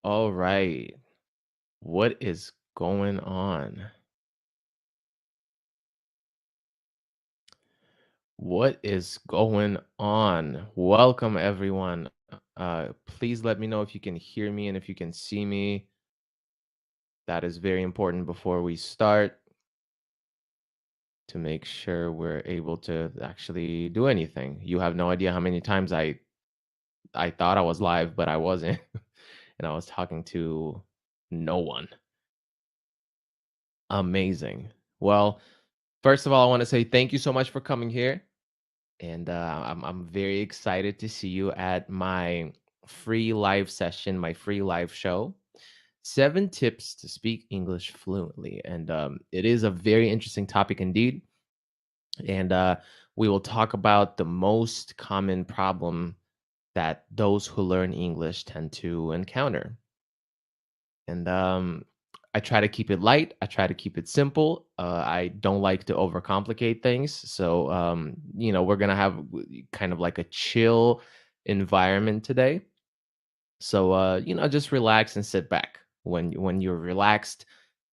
All right. What is going on? What is going on? Welcome, everyone. Please let me know if you can hear me and if you can see me. That is very important before we start to make sure we're able to actually do anything. You have no idea how many times I thought I was live, but I wasn't, and I was talking to no one. Amazing. Well, first of all, I want to say thank you so much for coming here. And I'm very excited to see you at my free live session, my free live show. 7 tips to speak English fluently, and it is a very interesting topic indeed. And we will talk about the most common problem that those who learn English tend to encounter. And I try to keep it light. I try to keep it simple. I don't like to overcomplicate things. So, we're gonna have kind of like a chill environment today. So, just relax and sit back. When you're relaxed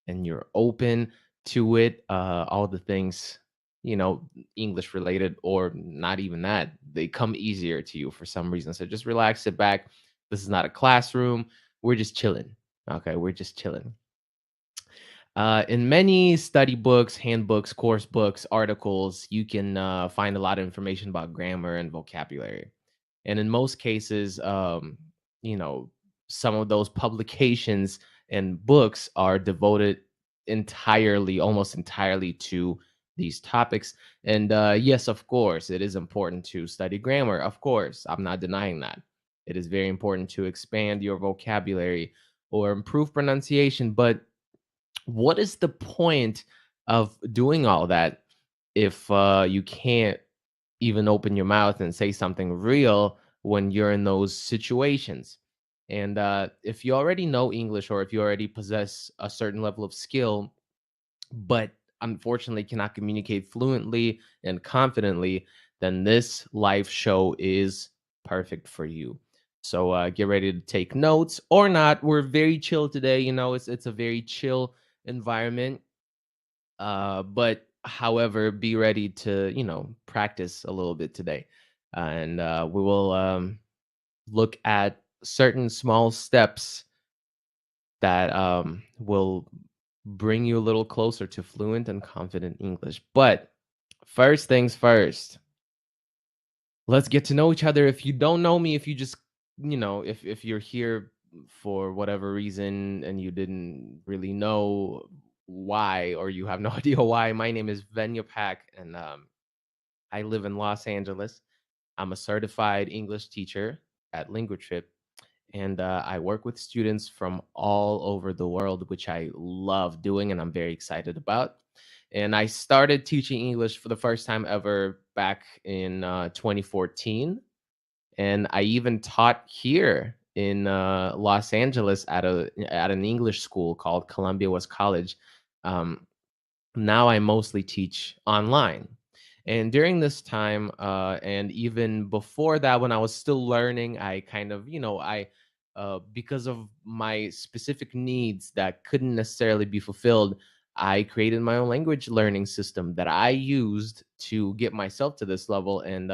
and you're open to it, all the things, English related or not even that, they come easier to you for some reason. So just relax, sit back. This is not a classroom. We're just chilling. Okay, we're just chilling. In many study books, handbooks, course books, articles, you can find a lot of information about grammar and vocabulary. And in most cases, you know, some of those publications and books are devoted entirely, almost entirely to these topics. And yes, of course, it is important to study grammar. Of course, I'm not denying that. It is very important to expand your vocabulary or improve pronunciation. But what is the point of doing all that if you can't even open your mouth and say something real when you're in those situations? And if you already know English or if you already possess a certain level of skill, but unfortunately cannot communicate fluently and confidently, then this live show is perfect for you. So get ready to take notes or not. We're very chill today. It's a very chill environment. But however, be ready to practice a little bit today, and we will look at certain small steps that will bring you a little closer to fluent and confident English. But first things first, let's get to know each other. If you don't know me, if you just, if you're here for whatever reason and you didn't really know why, or you have no idea why, my name is Venya Pack, and I live in Los Angeles. I'm a certified English teacher at LinguaTrip, and I work with students from all over the world, which I love doing and I'm very excited about. And I started teaching English for the first time ever back in 2014, and I even taught here in Los Angeles at an English school called Columbia West College. Um, Now I mostly teach online. And during this time, and even before that, when I was still learning, I kind of, because of my specific needs that couldn't necessarily be fulfilled, I created my own language learning system that I used to get myself to this level. And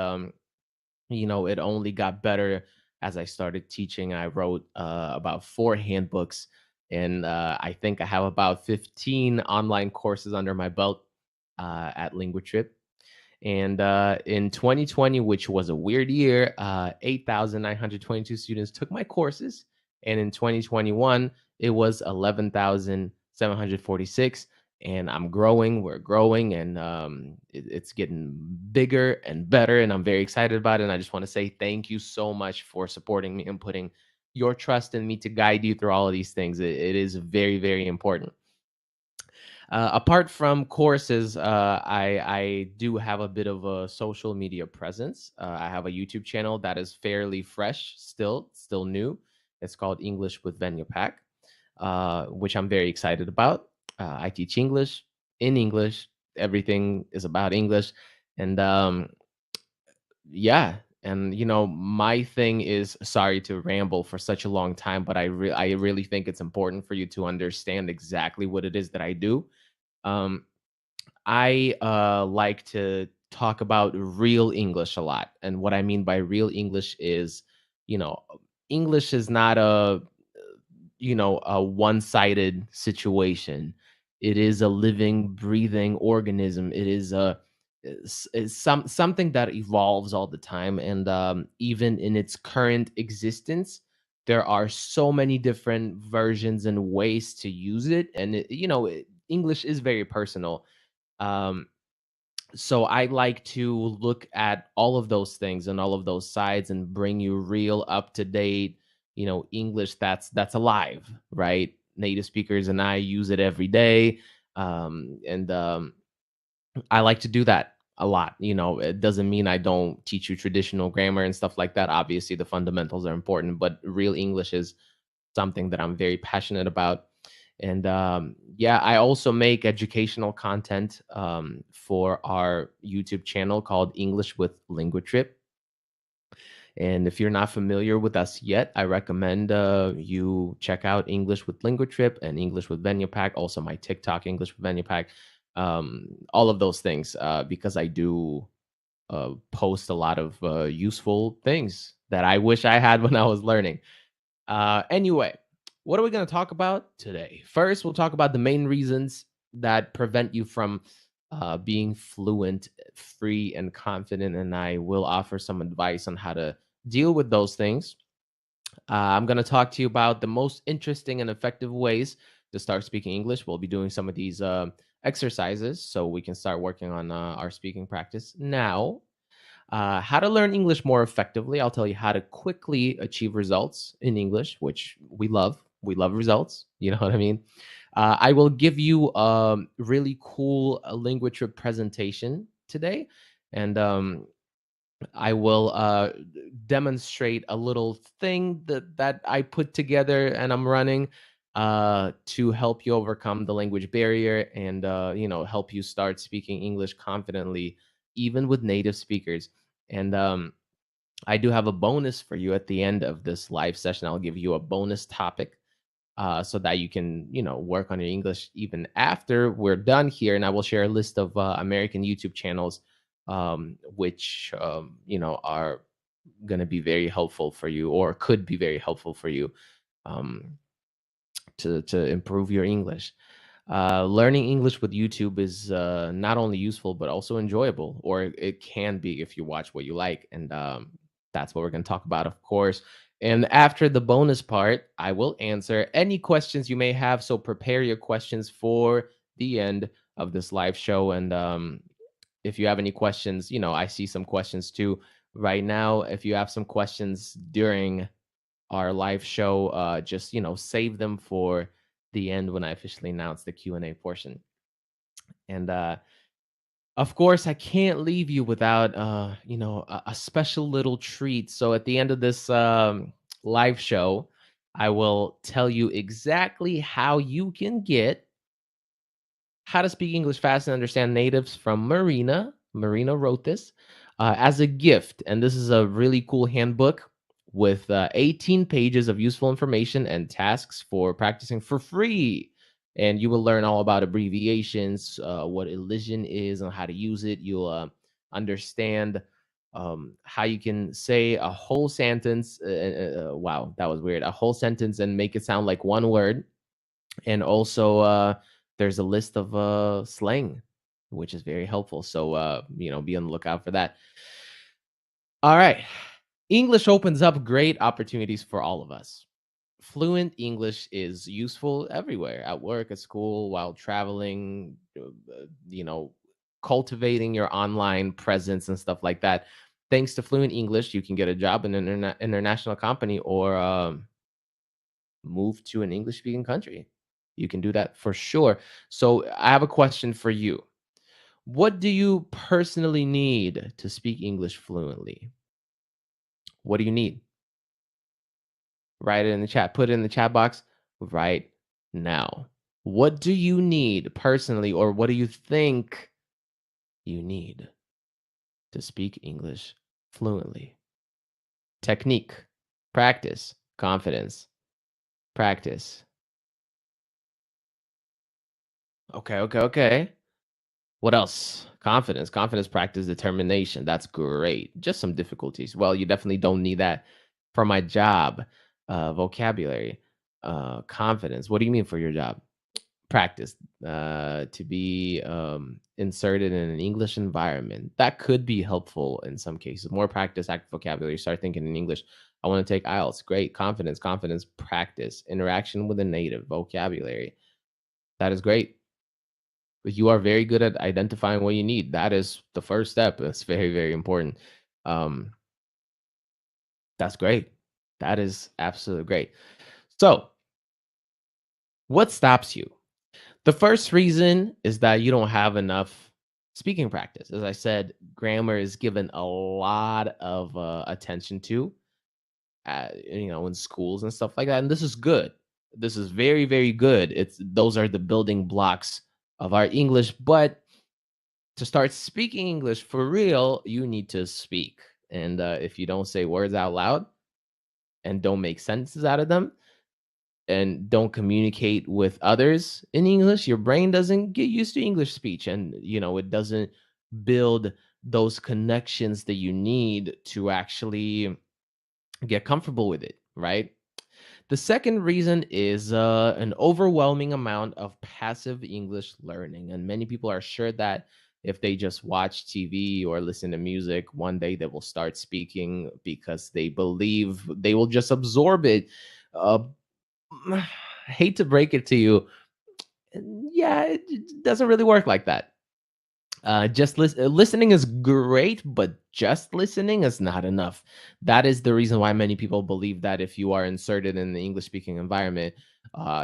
it only got better as I started teaching. I wrote about 4 handbooks, and I think I have about 15 online courses under my belt at LinguaTrip. And in 2020, which was a weird year, 8,922 students took my courses. And in 2021, it was 11,746. And I'm growing, we're growing, and it's getting bigger and better. And I'm very excited about it. And I just want to say thank you so much for supporting me and putting your trust in me to guide you through all of these things. It is very, very important. Apart from courses, I do have a bit of a social media presence. I have a YouTube channel that is fairly fresh, still new. It's called English with Venya Pack, which I'm very excited about. I teach English in English. Everything is about English, and yeah. And my thing is, sorry to ramble for such a long time, but I really think it's important for you to understand exactly what it is that I do. Um, I like to talk about real English a lot. And what I mean by real English is, you know, English is not a one-sided situation. It is a living, breathing organism. It is it's something that evolves all the time, and even in its current existence, there are so many different versions and ways to use it. And English is very personal. Um, so I like to look at all of those things and all of those sides and bring you real up to date, English that's alive, right? Native speakers and I use it every day. And I like to do that a lot. It doesn't mean I don't teach you traditional grammar and stuff like that. Obviously, the fundamentals are important, but real English is something that I'm very passionate about. And yeah, I also make educational content for our YouTube channel called English with LinguaTrip. And if you're not familiar with us yet, I recommend you check out English with LinguaTrip and English with VenuPack. Also, my TikTok, English with VenuPack. All of those things, because I do post a lot of useful things that I wish I had when I was learning. Anyway, what are we going to talk about today? First, we'll talk about the main reasons that prevent you from being fluent, free, and confident. And I will offer some advice on how to deal with those things. I'm going to talk to you about the most interesting and effective ways to start speaking English. We'll be doing some of these exercises so we can start working on our speaking practice now. How to learn English more effectively. I'll tell you how to quickly achieve results in English, which we love. We love results. You know what I mean? I will give you a really cool language presentation today. And I will demonstrate a little thing that I put together and I'm running to help you overcome the language barrier and help you start speaking English confidently, even with native speakers. And I do have a bonus for you at the end of this live session. I'll give you a bonus topic so that you can, work on your English even after we're done here. And I will share a list of American YouTube channels, which, are going to be very helpful for you or could be very helpful for you um, to improve your English. Learning English with YouTube is not only useful but also enjoyable, or it can be if you watch what you like, and that's what we're going to talk about, of course. And after the bonus part, I will answer any questions you may have. So prepare your questions for the end of this live show. And if you have any questions, I see some questions too right now. If you have some questions during our live show, just save them for the end when I officially announce the Q&A portion. And of course, I can't leave you without a special little treat. So at the end of this live show, I will tell you exactly how you can get how to Speak English Fast and Understand Natives from Marina. Marina wrote this as a gift. And this is a really cool handbook with 18 pages of useful information and tasks for practicing for free. And you will learn all about abbreviations, what elision is, and how to use it. You'll understand how you can say a whole sentence. Wow, that was weird. A whole sentence and make it sound like one word. And also there's a list of slang, which is very helpful. So be on the lookout for that. All right. English opens up great opportunities for all of us. Fluent English is useful everywhere, at work, at school, while traveling, cultivating your online presence and stuff like that. Thanks to Fluent English, you can get a job in an international company or move to an English speaking country. You can do that for sure. So, I have a question for you. What do you personally need to speak English fluently? What do you need? Write it in the chat. Put it in the chat box right now. What do you need personally, or what do you think you need to speak English fluently? technique, practice, confidence, practice. Okay, okay, okay. What else? Confidence, confidence, practice, determination. That's great. Just some difficulties. Well, you definitely don't need that for my job. Vocabulary, confidence. What do you mean for your job? Practice, to be inserted in an English environment. That could be helpful in some cases. More practice, active vocabulary. Start thinking in English. I want to take IELTS. Great. Confidence, confidence, practice, interaction with a native, vocabulary. That is great. But you are very good at identifying what you need. That is the first step. That's very, very important. Um, that's great. That is absolutely great. So, what stops you? The first reason is that you don't have enough speaking practice. As I said, grammar is given a lot of attention to, in schools and stuff like that. And this is good. This is very, very good. It's those are the building blocks of our English. But to start speaking English for real, you need to speak. And if you don't say words out loud and don't make sentences out of them, and don't communicate with others in English, your brain doesn't get used to English speech, and it doesn't build those connections that you need to actually get comfortable with it, right? The second reason is an overwhelming amount of passive English learning, and many people are sure that if they just watch TV or listen to music, one day they will start speaking because they believe they will just absorb it. Uh, hate to break it to you, yeah, it doesn't really work like that. Just listening is great, but just listening is not enough. That is the reason why many people believe that if you are inserted in the English speaking environment,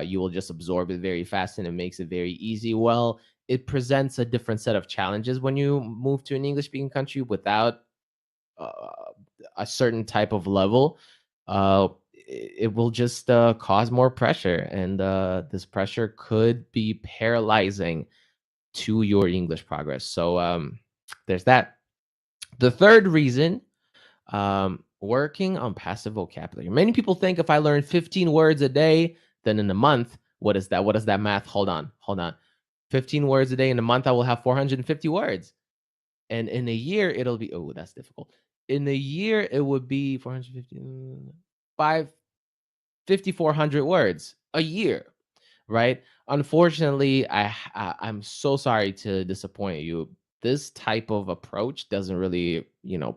you will just absorb it very fast and it makes it very easy. Well, it presents a different set of challenges when you move to an English speaking country without uh, a certain type of level. It will just cause more pressure, and this pressure could be paralyzing to your English progress. So there's that. The third reason, working on passive vocabulary. Many people think if I learn 15 words a day, then in a month, what is that? What is that math? Hold on, hold on. 15 words a day in a month, I will have 450 words. And in a year, it'll be, oh, that's difficult. In a year, it would be 450, 5,400 words a year, right? Unfortunately, I'm so sorry to disappoint you. This type of approach doesn't really,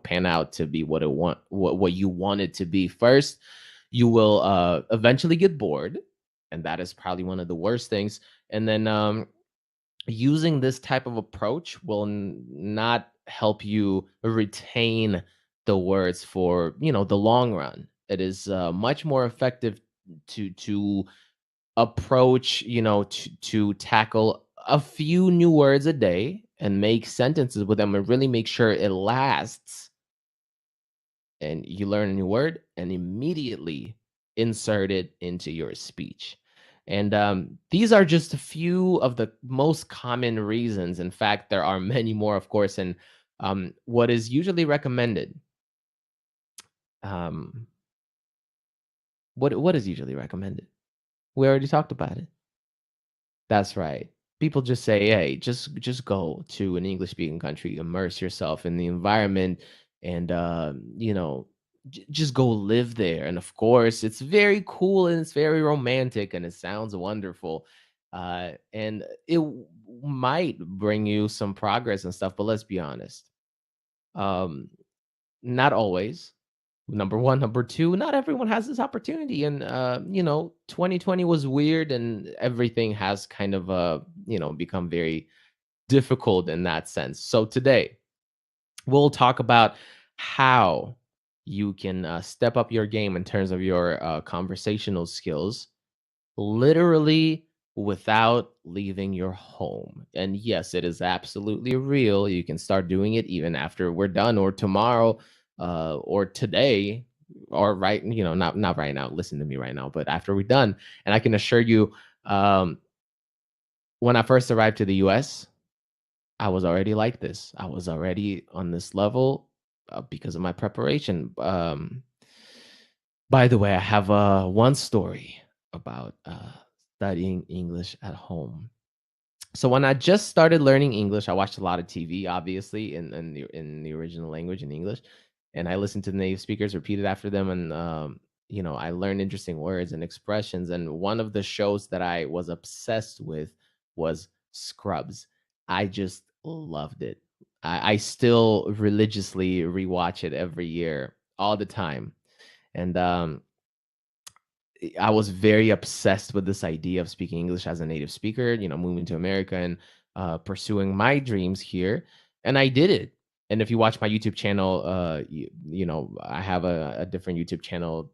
pan out to be what you want it to be. First, you will eventually get bored, and that is probably one of the worst things. And then using this type of approach will not help you retain the words for the long run. It is much more effective to approach, to tackle a few new words a day and make sentences with them and really make sure it lasts, and you learn a new word and immediately insert it into your speech. And these are just a few of the most common reasons. In fact, there are many more, of course. And what is usually recommended, um, what is usually recommended? We already talked about it. That's right. People just say, "Hey, just go to an English speaking country, immerse yourself in the environment, and just go live there." And of course, it's very cool and it's very romantic and it sounds wonderful, and might bring you some progress and stuff. But let's be honest, um, not always. Number one, number two, not everyone has this opportunity, and 2020 was weird, and everything has kind of become very difficult in that sense. So today we'll talk about how you can step up your game in terms of your conversational skills, literally without leaving your home. And yes, it is absolutely real. You can start doing it even after we're done, or tomorrow, or today, or right, not right now. Listen to me right now, but after we're done. And I can assure you, um, when I first arrived to the US, I was already like this. I was already on this level because of my preparation. By the way, I have one story about studying English at home. So when I just started learning English, I watched a lot of TV, obviously, in the original language in English, and I listened to the native speakers, repeated after them, and I learned interesting words and expressions. And one of the shows that I was obsessed with was Scrubs. I just loved it. I still religiously rewatch it every year, all the time, and I was very obsessed with this idea of speaking English as a native speaker, moving to America and pursuing my dreams here. And I did it. And if you watch my YouTube channel, I have a different YouTube channel.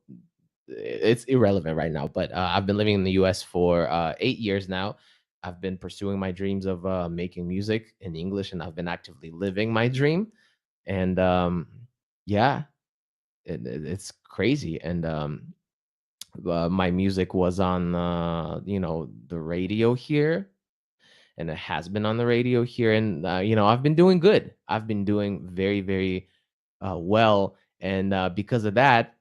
It's irrelevant right now, but I've been living in the US for 8 years now. I've been pursuing my dreams of making music in English, and I've been actively living my dream. And yeah, it's crazy. And my music was on the radio here, and it has been on the radio here, and I've been doing good. I've been doing very, very well, and because of that,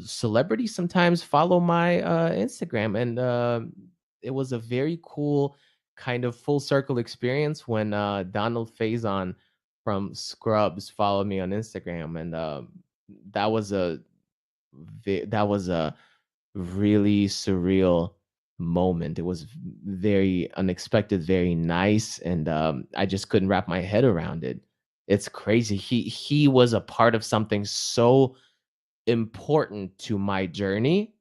celebrities sometimes follow my Instagram, and it was a very cool kind of full circle experience when Donald Faison from Scrubs followed me on Instagram, and that was a that was a really surreal moment. It was very unexpected, very nice, and I just couldn't wrap my head around it. It's crazy. He was a part of something so important to my journey,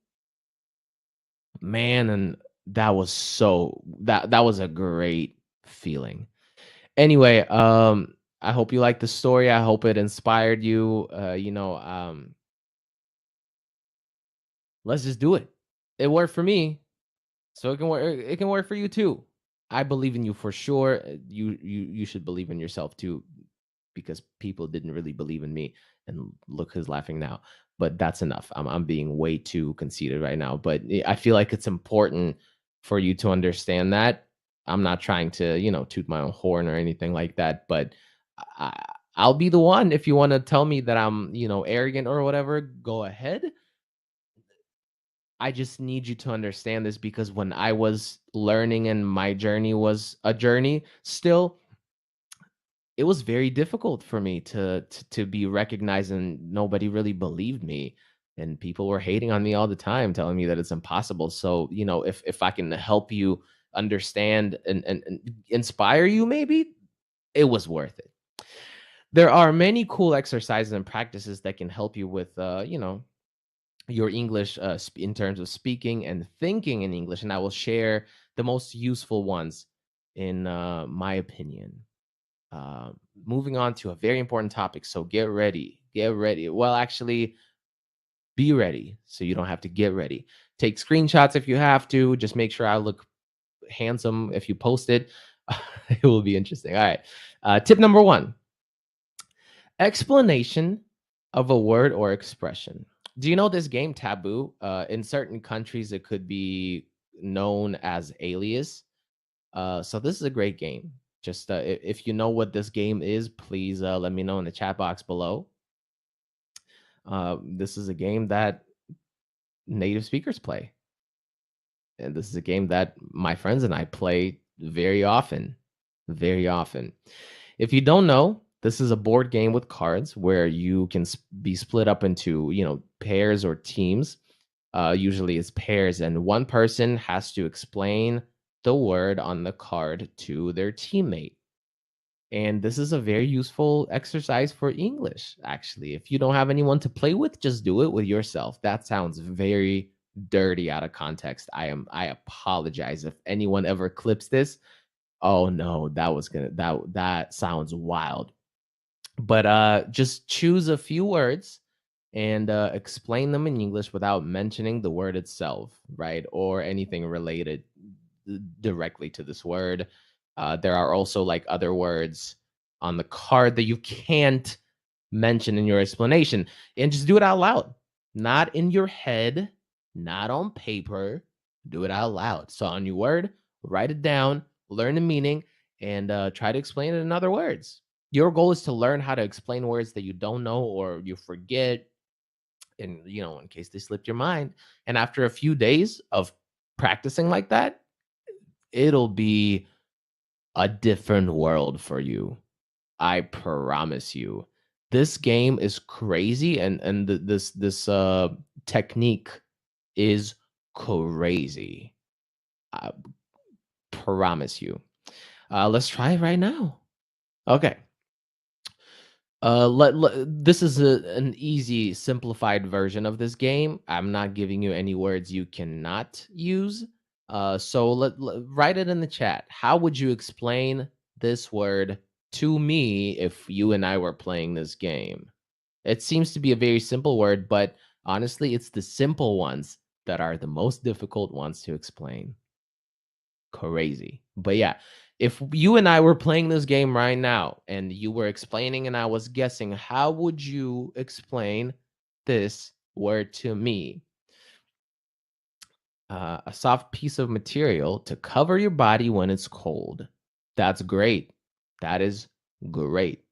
man, and that was a great feeling. Anyway, I hope you liked the story. I hope it inspired you. Let's just do it. It worked for me. So it can work for you too. I believe in you for sure. You should believe in yourself too, because people didn't really believe in me, and look who's laughing now. But that's enough. I'm being way too conceited right now. But I feel like it's important for you to understand that. I'm not trying to, toot my own horn or anything like that, but I, I'll be the one. If you want to tell me that I'm, arrogant or whatever, go ahead. I just need you to understand this, because when I was learning and my journey was a journey still, it was very difficult for me to be recognized, and nobody really believed me, and people were hating on me all the time, telling me that it's impossible. So, if I can help you understand and inspire you, maybe it was worth it. There are many cool exercises and practices that can help you with your English in terms of speaking and thinking in English, and I will share the most useful ones in my opinion. Uh, Moving on to a very important topic, so get ready. Get ready. Well, actually, be ready so you don't have to get ready. Take screenshots if you have to. Just make sure I look handsome if you post it. It will be interesting. All right. Tip number one: explanation of a word or expression. Do you know this game Taboo? In certain countries, it could be known as Alias. So this is a great game. Just if you know what this game is, please let me know in the chat box below. This is a game that native speakers play, and this is a game that my friends and I play very often. Very often. If you don't know, this is a board game with cards where you can be split up into, pairs or teams. Usually it's pairs, and one person has to explain the word on the card to their teammate. And this is a very useful exercise for English, actually. If you don't have anyone to play with, just do it with yourself. That sounds very dirty out of context. I apologize if anyone ever clips this. Oh no, that sounds wild. But just choose a few words and explain them in English without mentioning the word itself, right? Or anything related directly to this word. There are also like other words on the card that you can't mention in your explanation, and just do it out loud, not in your head, not on paper. Do it out loud. So on your word, write it down, learn the meaning, and try to explain it in other words. Your goal is to learn how to explain words that you don't know or you forget, and in case they slipped your mind. And after a few days of practicing like that, it'll be a different world for you. I promise you. This game is crazy, and this technique is crazy. I promise you. Let's try it right now. Okay. This is an easy, simplified version of this game. I'm not giving you any words you cannot use. So write it in the chat. How would you explain this word to me if you and I were playing this game? It seems to be a very simple word, but honestly, it's the simple ones that are the most difficult ones to explain. Crazy. But yeah, if you and I were playing this game right now and you were explaining and I was guessing, how would you explain this word to me? A soft piece of material to cover your body when it's cold. That's great. That is great.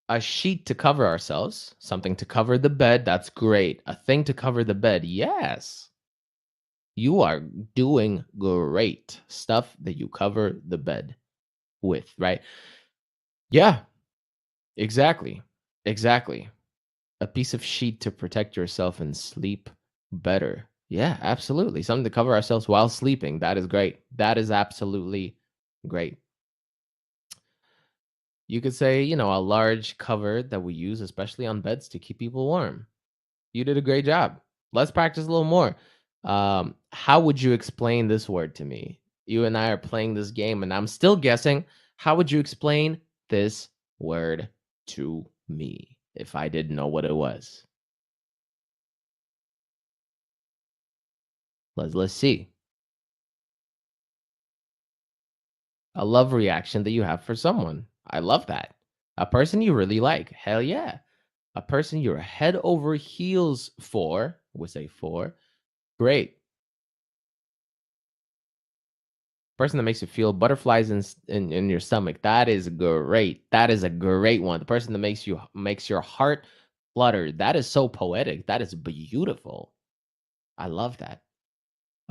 A sheet to cover ourselves, something to cover the bed. That's great. A thing to cover the bed. Yes. You are doing great. Stuff that you cover the bed with, right? Yeah, exactly. Exactly. A piece of sheet to protect yourself and sleep better. Yeah, absolutely. Something to cover ourselves while sleeping. That is great. That is absolutely great. You could say, a large cover that we use, especially on beds, to keep people warm. You did a great job. Let's practice a little more. How would you explain this word to me? You and I are playing this game, and I'm still guessing. How would you explain this word to me if I didn't know what it was? Let's see. A love reaction that you have for someone. I love that. A person you really like. Hell yeah. A person you're head over heels for. Would say for. Great. Person that makes you feel butterflies in your stomach. That is great. That is a great one. The person that makes your heart flutter. That is so poetic. That is beautiful. I love that.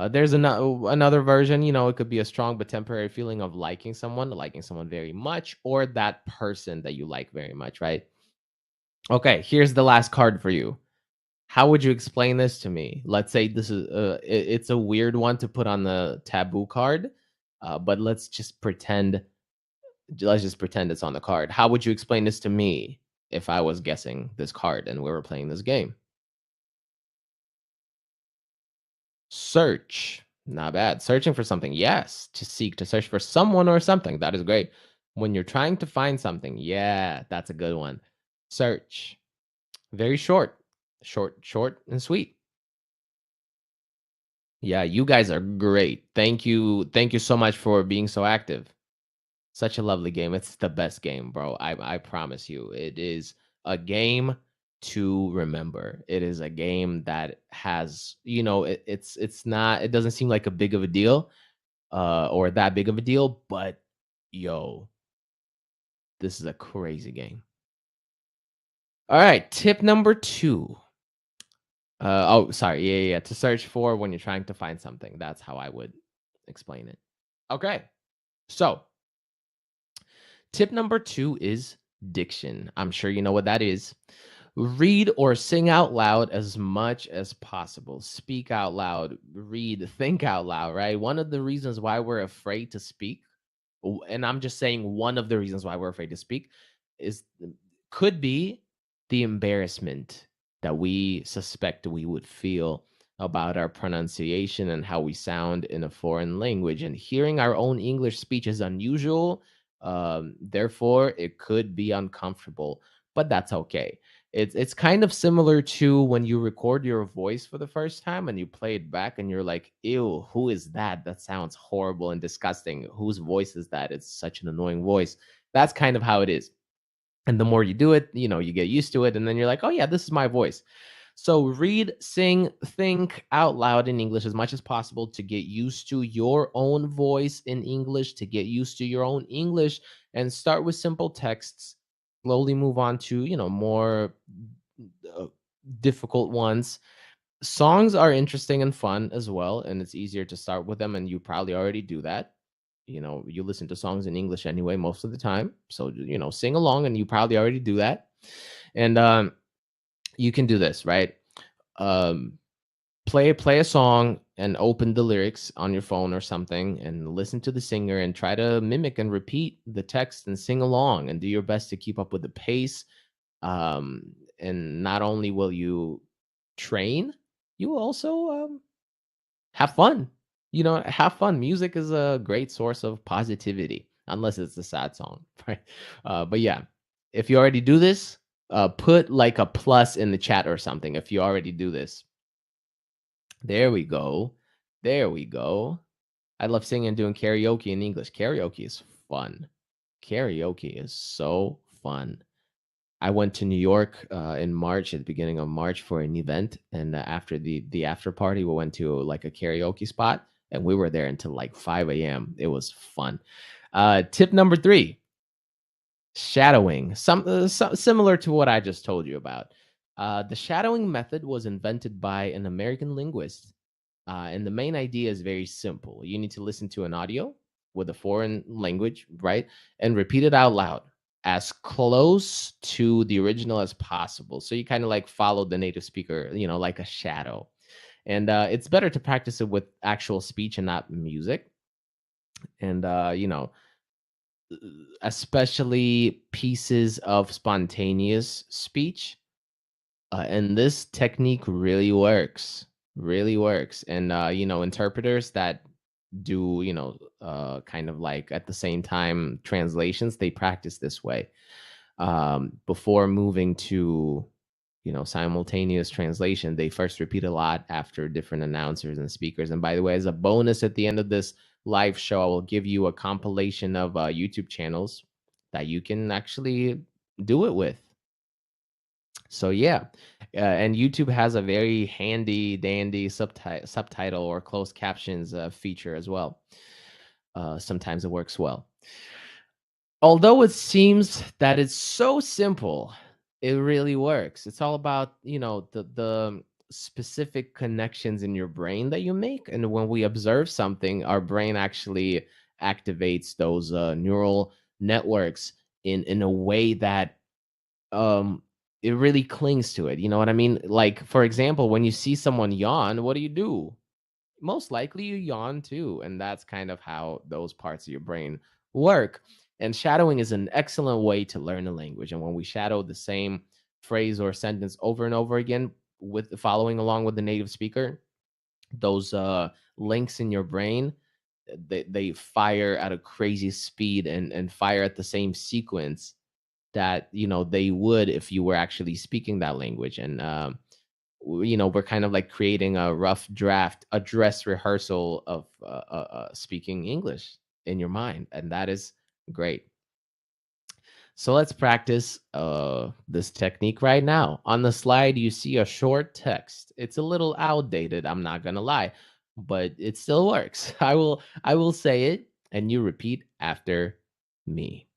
There's another version. It could be a strong but temporary feeling of liking someone very much, or that person that you like very much. Right. Okay. Here's the last card for you. How would you explain this to me? Let's say this is it's a weird one to put on the taboo card, but let's just pretend it's on the card. How would you explain this to me if I was guessing this card and we were playing this game? Search. Not bad. Searching for something. Yes. To seek, to search for someone or something. That is great. When you're trying to find something. Yeah, that's a good one. Search. Very short. Short and sweet. Yeah, you guys are great. Thank you. Thank you so much for being so active. Such a lovely game. It's the best game, bro. I promise you. It is a game to remember. It is a game that has, it doesn't seem like a big of a deal, or that big of a deal, but yo, this is a crazy game. All right, tip number 2. Oh, sorry. Yeah. To search for when you're trying to find something. That's how I would explain it. Okay. So, tip number 2 is diction. I'm sure you know what that is. Read or sing out loud as much as possible. Speak out loud, read, think out loud, right? One of the reasons why we're afraid to speak, and I'm just saying one of the reasons why we're afraid to speak is could be the embarrassment that we suspect we would feel about our pronunciation and how we sound in a foreign language. And hearing our own English speech is unusual. Therefore, it could be uncomfortable, but that's okay. It's kind of similar to when you record your voice for the first time and you play it back and you're like, ew, who is that? That sounds horrible and disgusting. Whose voice is that? It's such an annoying voice. That's kind of how it is. And the more you do it, you get used to it. And then you're like, oh, yeah, this is my voice. So read, sing, think out loud in English as much as possible to get used to your own voice in English, to get used to your own English, and start with simple texts. Slowly move on to, more uh, difficult ones. Songs are interesting and fun as well, and it's easier to start with them, and you probably already do that. You listen to songs in English anyway most of the time, so sing along, and you probably already do that. And you can do this, right? Um, play a song and open the lyrics on your phone or something, and listen to the singer and try to mimic and repeat the text and sing along and do your best to keep up with the pace. um, and not only will you train, you will also have fun. Have fun. Music is a great source of positivity, unless it's a sad song, right? But yeah, if you already do this, put like a plus in the chat or something if you already do this. There we go. There we go. I love singing and doing karaoke in English. Karaoke is fun. Karaoke is so fun. I went to New York in March, at the beginning of March, for an event, and after the after party, we went to like a karaoke spot, and we were there until like 5 a.m. It was fun. Tip number three: shadowing. Similar to what I just told you about. The shadowing method was invented by an American linguist, and the main idea is very simple. You need to listen to an audio with a foreign language, right? And repeat it out loud as close to the original as possible. So you kind of like follow the native speaker, like a shadow. And it's better to practice it with actual speech and not music. And, especially pieces of spontaneous speech. And this technique really works. And, interpreters that do, kind of like at the same time translations, they practice this way before moving to, simultaneous translation. They first repeat a lot after different announcers and speakers. And by the way, as a bonus at the end of this live show, I will give you a compilation of YouTube channels that you can actually do it with. So yeah, and YouTube has a very handy dandy subtitle or closed captions feature as well. Sometimes it works well. Although it seems that it's so simple, it really works. It's all about, the specific connections in your brain that you make. And when we observe something, our brain actually activates those neural networks in a way that um it really clings to it. You know what I mean? Like, for example, when you see someone yawn, what do? Most likely you yawn too. And that's kind of how those parts of your brain work. And shadowing is an excellent way to learn a language. And when we shadow the same phrase or sentence over and over again, with following along with the native speaker, those links in your brain, they fire at a crazy speed and fire at the same sequence that they would if you were actually speaking that language. And we're kind of like creating a rough draft, a dress rehearsal of speaking English in your mind, and that is great. So let's practice this technique right now. On the slide, you see a short text. It's a little outdated, I'm not gonna lie, but it still works. I will say it, and you repeat after me,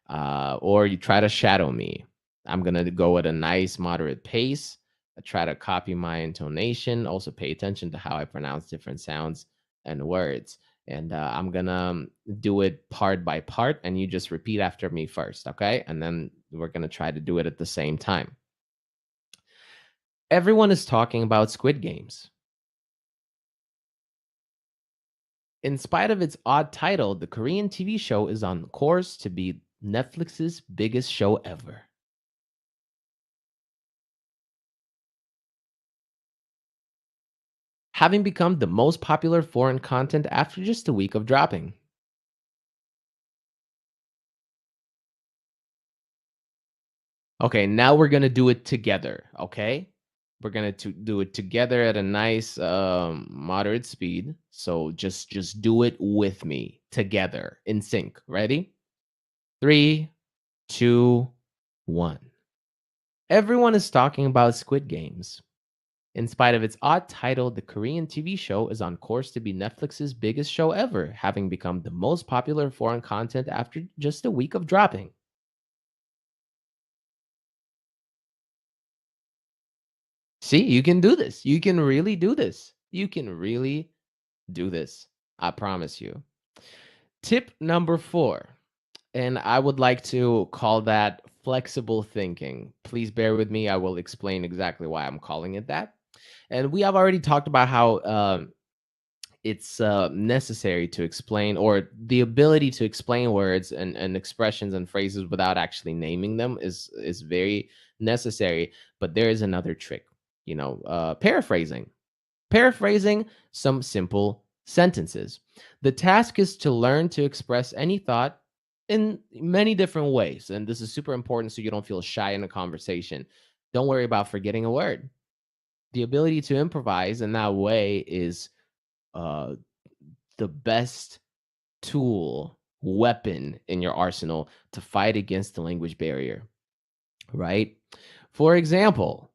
or you try to shadow me. I'm going to go at a nice moderate pace. I try to copy my intonation. Also, pay attention to how I pronounce different sounds and words. And I'm going to do it part by part, and you just repeat after me first, okay? And then we're going to try to do it at the same time. Everyone is talking about Squid Games. In spite of its odd title, the Korean TV show is on course to be Netflix's biggest show ever. Having become the most popular foreign content after just a week of dropping. Okay, now we're gonna do it together. Okay, we're gonna do it together at a nice moderate speed. So just do it with me together in sync. Ready? Three, two, one. Everyone is talking about Squid Games. In spite of its odd title, the Korean TV show is on course to be Netflix's biggest show ever, having become the most popular foreign content after just a week of dropping. See, you can do this. You can really do this. You can really do this. I promise you. Tip number 4, and I would like to call that flexible thinking. Please bear with me. I will explain exactly why I'm calling it that. And we have already talked about how it's necessary to explain, or the ability to explain words and expressions and phrases without actually naming them is very necessary. But there is another trick, paraphrasing some simple sentences. The task is to learn to express any thought in many different ways, and this is super important so you don't feel shy in a conversation. Don't worry about forgetting a word. The ability to improvise in that way is uh, the best tool, weapon in your arsenal to fight against the language barrier, right? For example,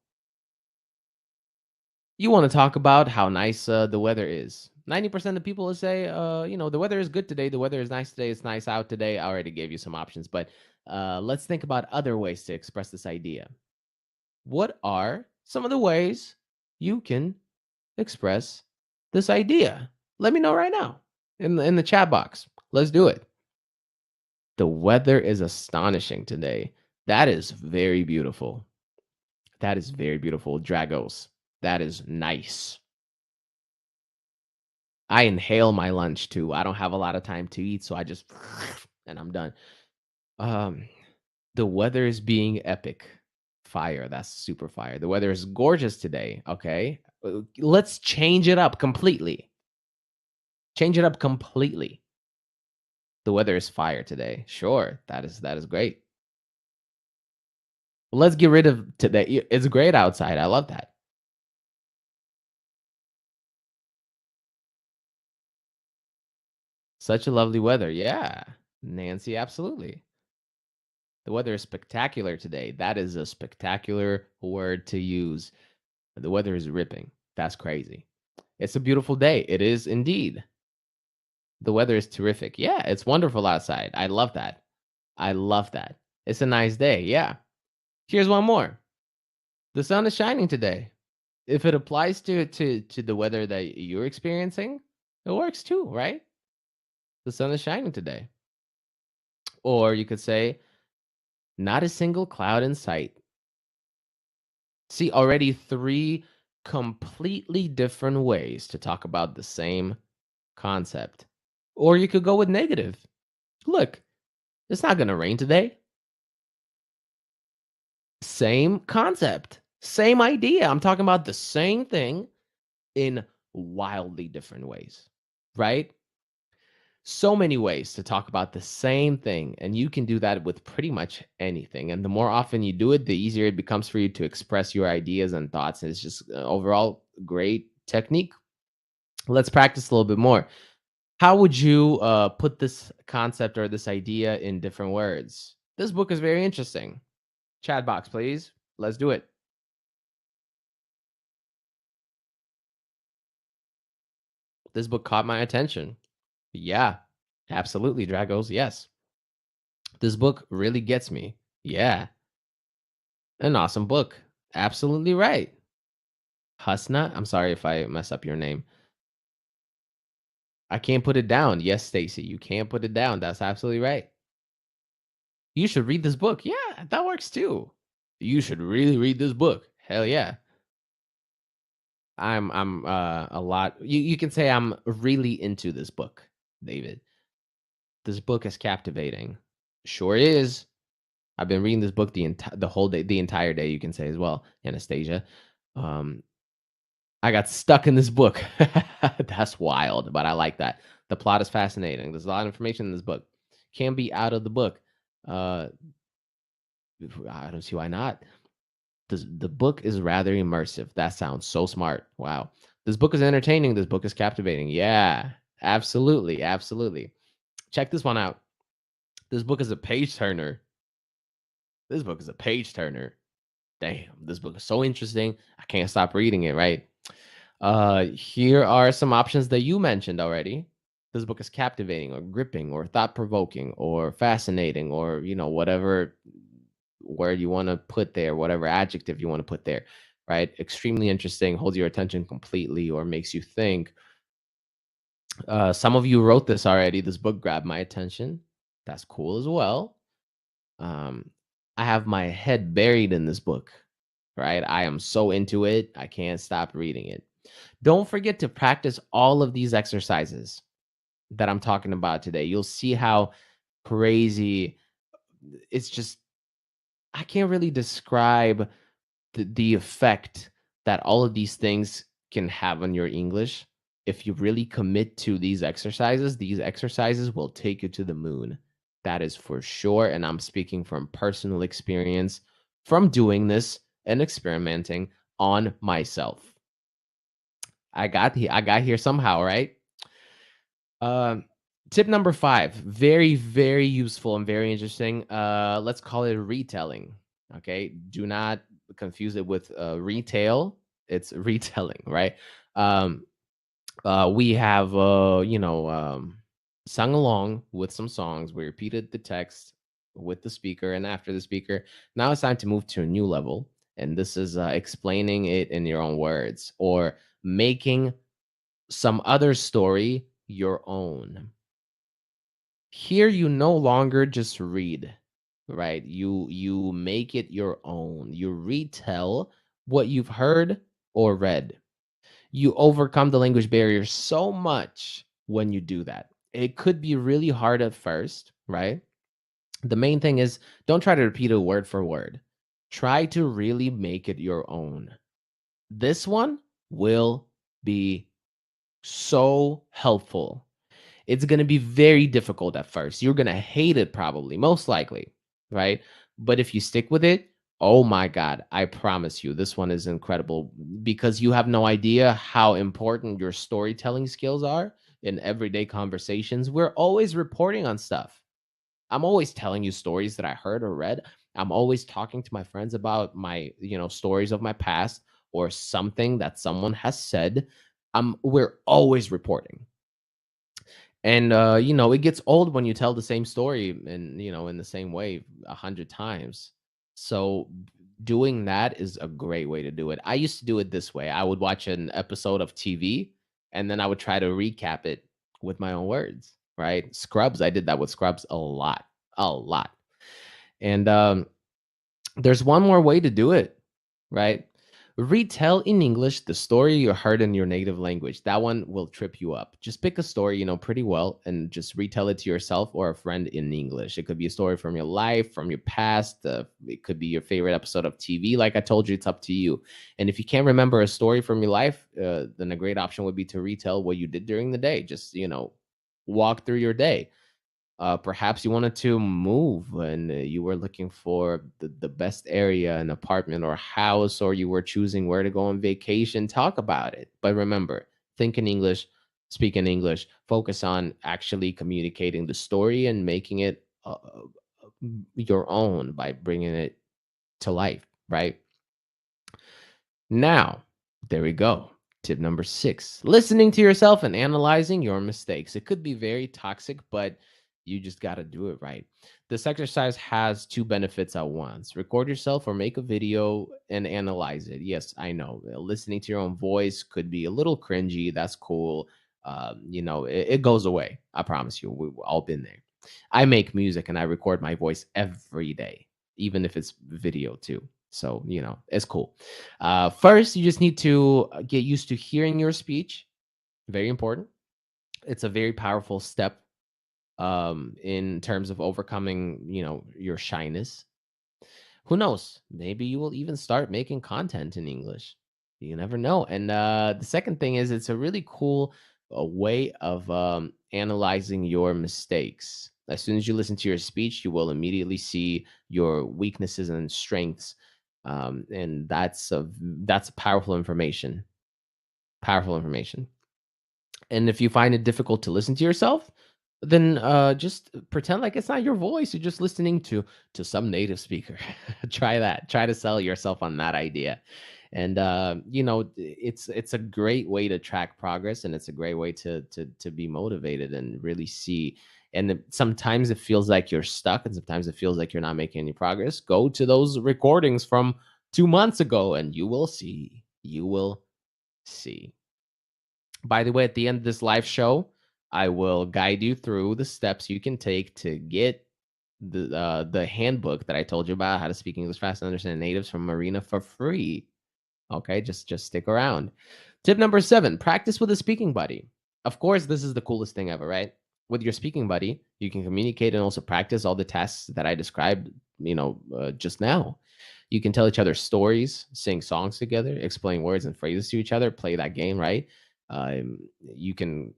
you want to talk about how nice the weather is. 90% of people will say, the weather is good today. The weather is nice today. It's nice out today. I already gave you some options, but let's think about other ways to express this idea. What are some of the ways you can express this idea? Let me know right now in the chat box. Let's do it. The weather is astonishing today. That is very beautiful. That is very beautiful, Dragos. That is nice. I inhale my lunch too. I don't have a lot of time to eat, so I just and I'm done. Um, the weather is being epic. Fire. That's super fire. The weather is gorgeous today. Okay. Let's change it up completely. Change it up completely. The weather is fire today. Sure. That is great. Let's get rid of today. It's great outside. I love that. Such a lovely weather. Yeah. Nancy, absolutely. The weather is spectacular today. That is a spectacular word to use. The weather is ripping. That's crazy. It's a beautiful day. It is indeed. The weather is terrific. Yeah, it's wonderful outside. I love that. I love that. It's a nice day. Yeah. Here's one more. The sun is shining today. If it applies to the weather that you're experiencing, it works too, right? The sun is shining today. Or you could say, not a single cloud in sight. See, already 3 completely different ways to talk about the same concept. Or you could go with negative. Look, it's not going to rain today. Same concept, same idea. I'm talking about the same thing in wildly different ways, right? So many ways to talk about the same thing, and you can do that with pretty much anything. And the more often you do it, the easier it becomes for you to express your ideas and thoughts. And it's just overall great technique. Let's practice a little bit more. How would you put this concept or this idea in different words? This book is very interesting. Chat box, please. Let's do it. This book caught my attention. Yeah, absolutely, Dragos. Yes. This book really gets me. Yeah, an awesome book. Absolutely right. Husna, I'm sorry if I mess up your name. I can't put it down. Yes, Stacy, you can't put it down. That's absolutely right. You should read this book. Yeah, that works too. You should really read this book. Hell yeah. I'm a lot you can say I'm really into this book, David. This book is captivating. Sure is. I've been reading this book the whole day, the entire day, you can say as well, Anastasia. Um, I got stuck in this book. That's wild, but I like that. The plot is fascinating. There's a lot of information in this book. Can be out of the book. Uh, I don't see why not. The book is rather immersive. That sounds so smart. Wow. This book is entertaining. This book is captivating. Yeah, absolutely. Absolutely. Check this one out. This book is a page turner. This book is a page turner. Damn, this book is so interesting. I can't stop reading it, right? Here are some options that you mentioned already. This book is captivating or gripping or thought provoking or fascinating or, whatever word you want to put there, whatever adjective you want to put there. right? Extremely interesting, holds your attention completely, or makes you think. Some of you wrote this already. This book grabbed my attention. That's cool as well. Um, I have my head buried in this book, right? I am so into it. I can't stop reading it. Don't forget to practice all of these exercises that I'm talking about today. You'll see how crazy it's just, I can't really describe the effect that all of these things can have on your English. If you really commit to these exercises will take you to the moon. That is for sure. And I'm speaking from personal experience from doing this and experimenting on myself. I got here somehow, right? Um, Tip number 5, very, very useful and very interesting. Let's call it retelling. Okay, do not confuse it with retail. It's retelling, right? Um, we have, sung along with some songs. We repeated the text with the speaker and after the speaker. Now it's time to move to a new level, and this is explaining it in your own words or making some other story your own. Here you no longer just read, right? You make it your own. You retell what you've heard or read. You overcome the language barrier so much when you do that. It could be really hard at first, right? The main thing is don't try to repeat it word for word. Try to really make it your own. This one will be so helpful. It's going to be very difficult at first. You're going to hate it probably, most likely, right? But if you stick with it, oh my God, I promise you, this one is incredible because you have no idea how important your storytelling skills are in everyday conversations. We're always reporting on stuff. I'm always telling you stories that I heard or read. I'm always talking to my friends about my, stories of my past or something that someone has said. We're always reporting. And it gets old when you tell the same story and in the same way 100 times. So doing that is a great way to do it. I used to do it this way. I would watch an episode of TV and then I would try to recap it with my own words, right? Scrubs, I did that with Scrubs a lot, a lot. And there's one more way to do it, right? Retell in English the story you heard in your native language. That one will trip you up. Just pick a story you know pretty well and just retell it to yourself or a friend in English. It could be a story from your life, from your past. It could be your favorite episode of TV. Like I told you, it's up to you. And if you can't remember a story from your life, then a great option would be to retell what you did during the day. Just, walk through your day. Perhaps you wanted to move and you were looking for the best area, an apartment or a house, or you were choosing where to go on vacation. Talk about it. But remember, think in English, speak in English, focus on actually communicating the story and making it your own by bringing it to life, right? Now, there we go. Tip number 6, listening to yourself and analyzing your mistakes. It could be very toxic, but you just got to do it right. This exercise has two benefits at once. Record yourself or make a video and analyze it. Yes, I know. Listening to your own voice could be a little cringy. That's cool. It goes away. I promise you. We've all been there. I make music and I record my voice every day, even if it's video too. So, it's cool. First, you just need to get used to hearing your speech. Very important. It's a very powerful step in terms of overcoming, your shyness. Who knows? Maybe you will even start making content in English. You never know. And the second thing is it's a really cool way of analyzing your mistakes. As soon as you listen to your speech, you will immediately see your weaknesses and strengths. And that's powerful information. Powerful information. And if you find it difficult to listen to yourself, then just pretend like it's not your voice. You're just listening to some native speaker. Try that. Try to sell yourself on that idea. And it's a great way to track progress, and it's a great way to be motivated and really see. And sometimes it feels like you're stuck, and sometimes it feels like you're not making any progress. Go to those recordings from 2 months ago, and you will see. You will see. By the way, at the end of this live show, I will guide you through the steps you can take to get the handbook that I told you about, how to speak English fast and understand natives from Marina for free. Okay, just stick around. Tip number 7, practice with a speaking buddy. Of course, this is the coolest thing ever, right? With your speaking buddy, you can communicate and also practice all the tasks that I described, just now. You can tell each other stories, sing songs together, explain words and phrases to each other, play that game, right? You can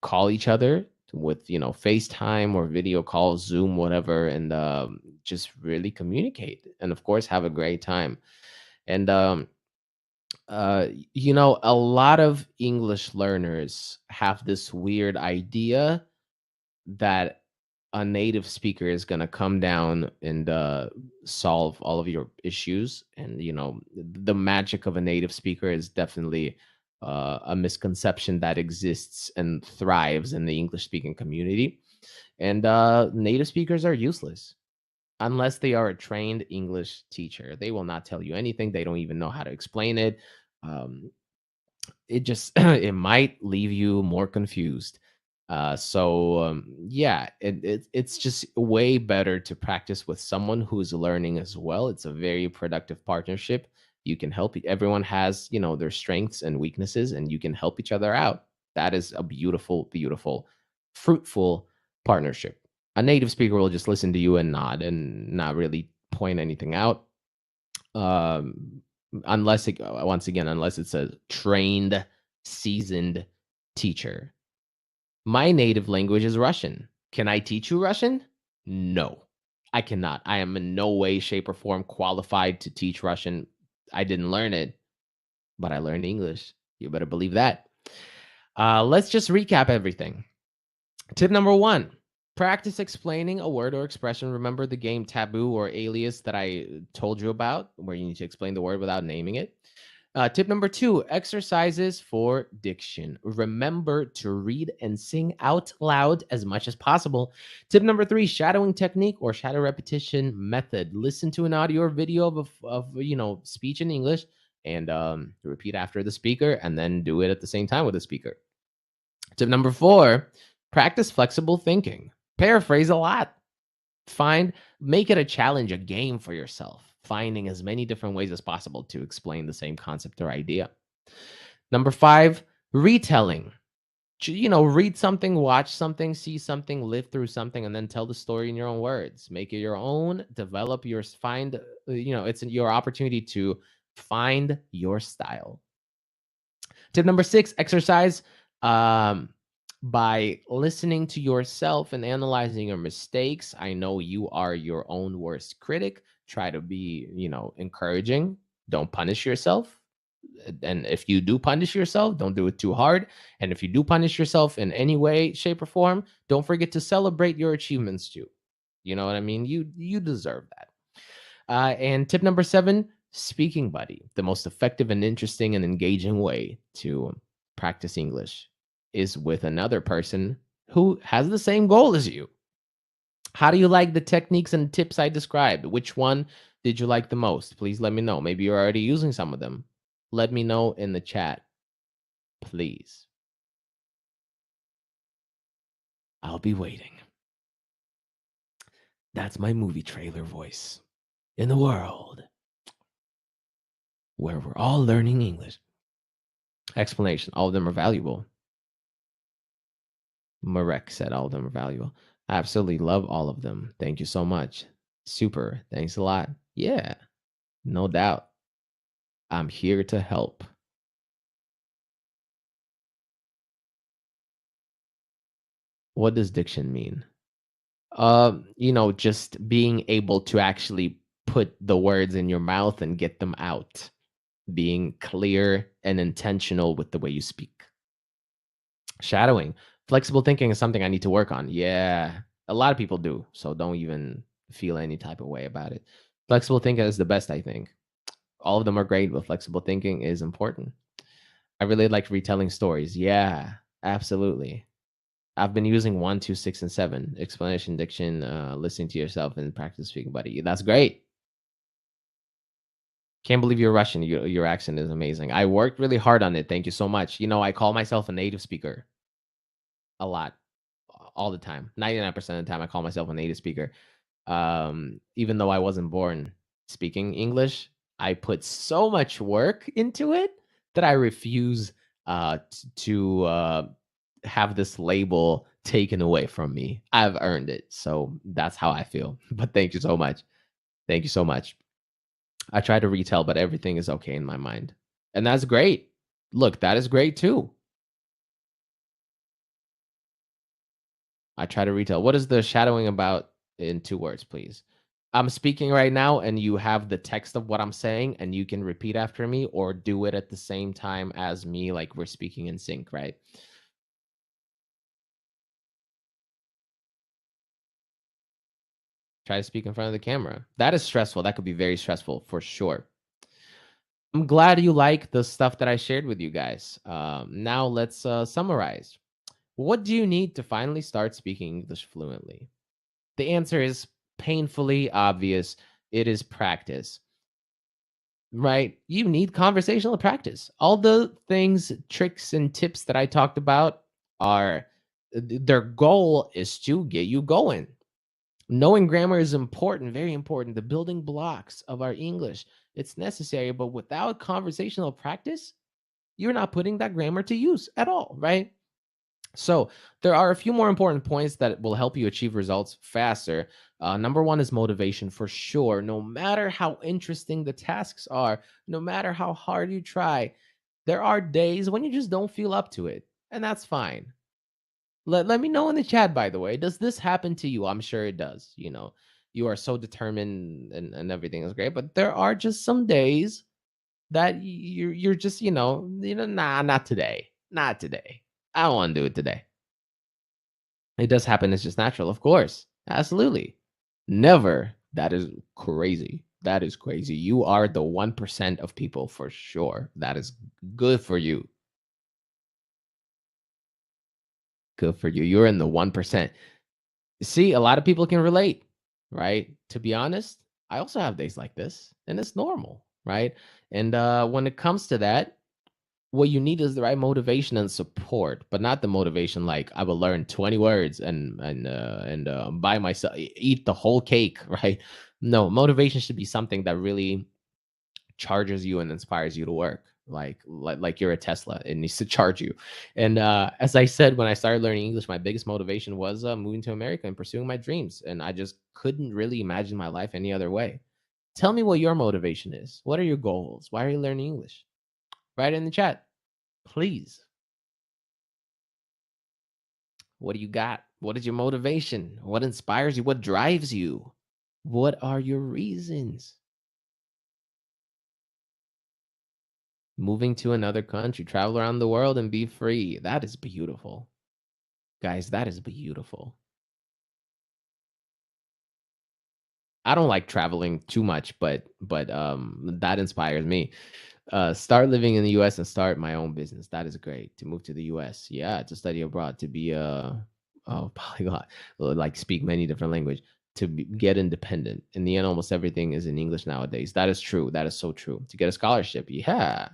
call each other with, FaceTime or video calls, Zoom, whatever, and just really communicate. And of course, have a great time. And a lot of English learners have this weird idea that a native speaker is going to come down and solve all of your issues. And, the magic of a native speaker is definitely a misconception that exists and thrives in the English speaking community. And native speakers are useless unless they are a trained English teacher. They will not tell you anything. They don't even know how to explain it. Um, it just it might leave you more confused. Yeah, it's just way better to practice with someone who's learning as well. It's a very productive partnership. You can help everyone has, their strengths and weaknesses, and you can help each other out. That is a beautiful, beautiful, fruitful partnership. A native speaker will just listen to you and nod and not really point anything out. Um, unless it, once again, unless it's a trained, seasoned teacher. My native language is Russian. Can I teach you Russian? No, I cannot. I am in no way, shape, or form qualified to teach Russian. I didn't learn it, but I learned English. You better believe that. Let's just recap everything. Tip number 1, practice explaining a word or expression. Remember the game Taboo or Alias that I told you about, where you need to explain the word without naming it. Tip number 2, exercises for diction. Remember to read and sing out loud as much as possible. Tip number 3, shadowing technique or shadow repetition method. Listen to an audio or video of speech in English and repeat after the speaker, and then do it at the same time with the speaker. Tip number 4, practice flexible thinking. Paraphrase a lot. Make it a challenge, a game for yourself, finding as many different ways as possible to explain the same concept or idea. Number 5, retelling. Read something, watch something, see something, live through something, and then tell the story in your own words. Make it your own, develop yours, it's your opportunity to find your style. Tip number 6, exercise by listening to yourself and analyzing your mistakes. I know you are your own worst critic. Try to be, encouraging. Don't punish yourself. And if you do punish yourself, don't do it too hard. And if you do punish yourself in any way, shape, or form, don't forget to celebrate your achievements too. You know what I mean? You deserve that. And tip number 7, speaking buddy. The most effective and interesting and engaging way to practice English is with another person who has the same goal as you. How do you like the techniques and tips I described? Which one did you like the most? Please let me know. Maybe you're already using some of them. Let me know in the chat, please. I'll be waiting. That's my movie trailer voice in the world where we're all learning English. Explanation. All of them are valuable. Marek said all of them are valuable. I absolutely love all of them. Thank you so much. Super. Thanks a lot. Yeah, no doubt. I'm here to help. What does diction mean? Just being able to actually put the words in your mouth and get them out. Being clear and intentional with the way you speak. Shadowing. Flexible thinking is something I need to work on. Yeah, a lot of people do. So don't even feel any type of way about it. Flexible thinking is the best, I think. All of them are great, but flexible thinking is important. I really like retelling stories. Yeah, absolutely. I've been using 1, 2, 6, and 7. Explanation, diction, listening to yourself, and practice speaking buddy. That's great. Can't believe you're Russian. Your accent is amazing. I worked really hard on it. Thank you so much. I call myself a native speaker a lot, all the time. 99% of the time, I call myself a native speaker. Even though I wasn't born speaking English, I put so much work into it that I refuse to have this label taken away from me. I've earned it. So that's how I feel. But thank you so much. Thank you so much. I try to retell, but everything is okay in my mind. And that's great. Look, that is great too. I try to retell. What is the shadowing about in 2 words, please? I'm speaking right now and you have the text of what I'm saying and you can repeat after me or do it at the same time as me, like we're speaking in sync, right? Try to speak in front of the camera. That is stressful. That could be very stressful for sure. I'm glad you like the stuff that I shared with you guys. Now let's summarize. What do you need to finally start speaking English fluently? The answer is painfully obvious. It is practice, right? You need conversational practice. All the things, tricks, and tips that I talked about are their goal is to get you going. Knowing grammar is important, very important. The building blocks of our English. It's necessary, but without conversational practice, you're not putting that grammar to use at all, right? So there are a few more important points that will help you achieve results faster. Number one is motivation for sure. No matter how interesting the tasks are, no matter how hard you try, there are days when you just don't feel up to it, and that's fine. Let me know in the chat, by the way. Does this happen to you? I'm sure it does. You are so determined and everything is great, but there are just some days that you're just, nah, not today. Not today. I don't want to do it today. It does happen. It's just natural, of course. Absolutely. Never. That is crazy. That is crazy. You are the 1% of people for sure. That is good for you. Good for you. You're in the 1%. See, a lot of people can relate, right? To be honest, I also have days like this, and it's normal, right? And when it comes to that, what you need is the right motivation and support, but not the motivation like I will learn 20 words and buy myself eat the whole cake, right? No, motivation should be something that really charges you and inspires you to work. Like you're a Tesla, it needs to charge you. And as I said, when I started learning English, my biggest motivation was moving to America and pursuing my dreams, and I just couldn't really imagine my life any other way. Tell me what your motivation is. What are your goals? Why are you learning English? Write it in the chat, please. What do you got? What is your motivation? What inspires you? What drives you? What are your reasons? Moving to another country, travel around the world and be free. That is beautiful. Guys, that is beautiful. I don't like traveling too much, but that inspires me. Start living in the US and start my own business. That is great. To move to the US. Yeah, to study abroad, to be a polyglot, like speak many different language, get independent. In the end, almost everything is in English nowadays. That is true. That is so true. To get a scholarship, yeah.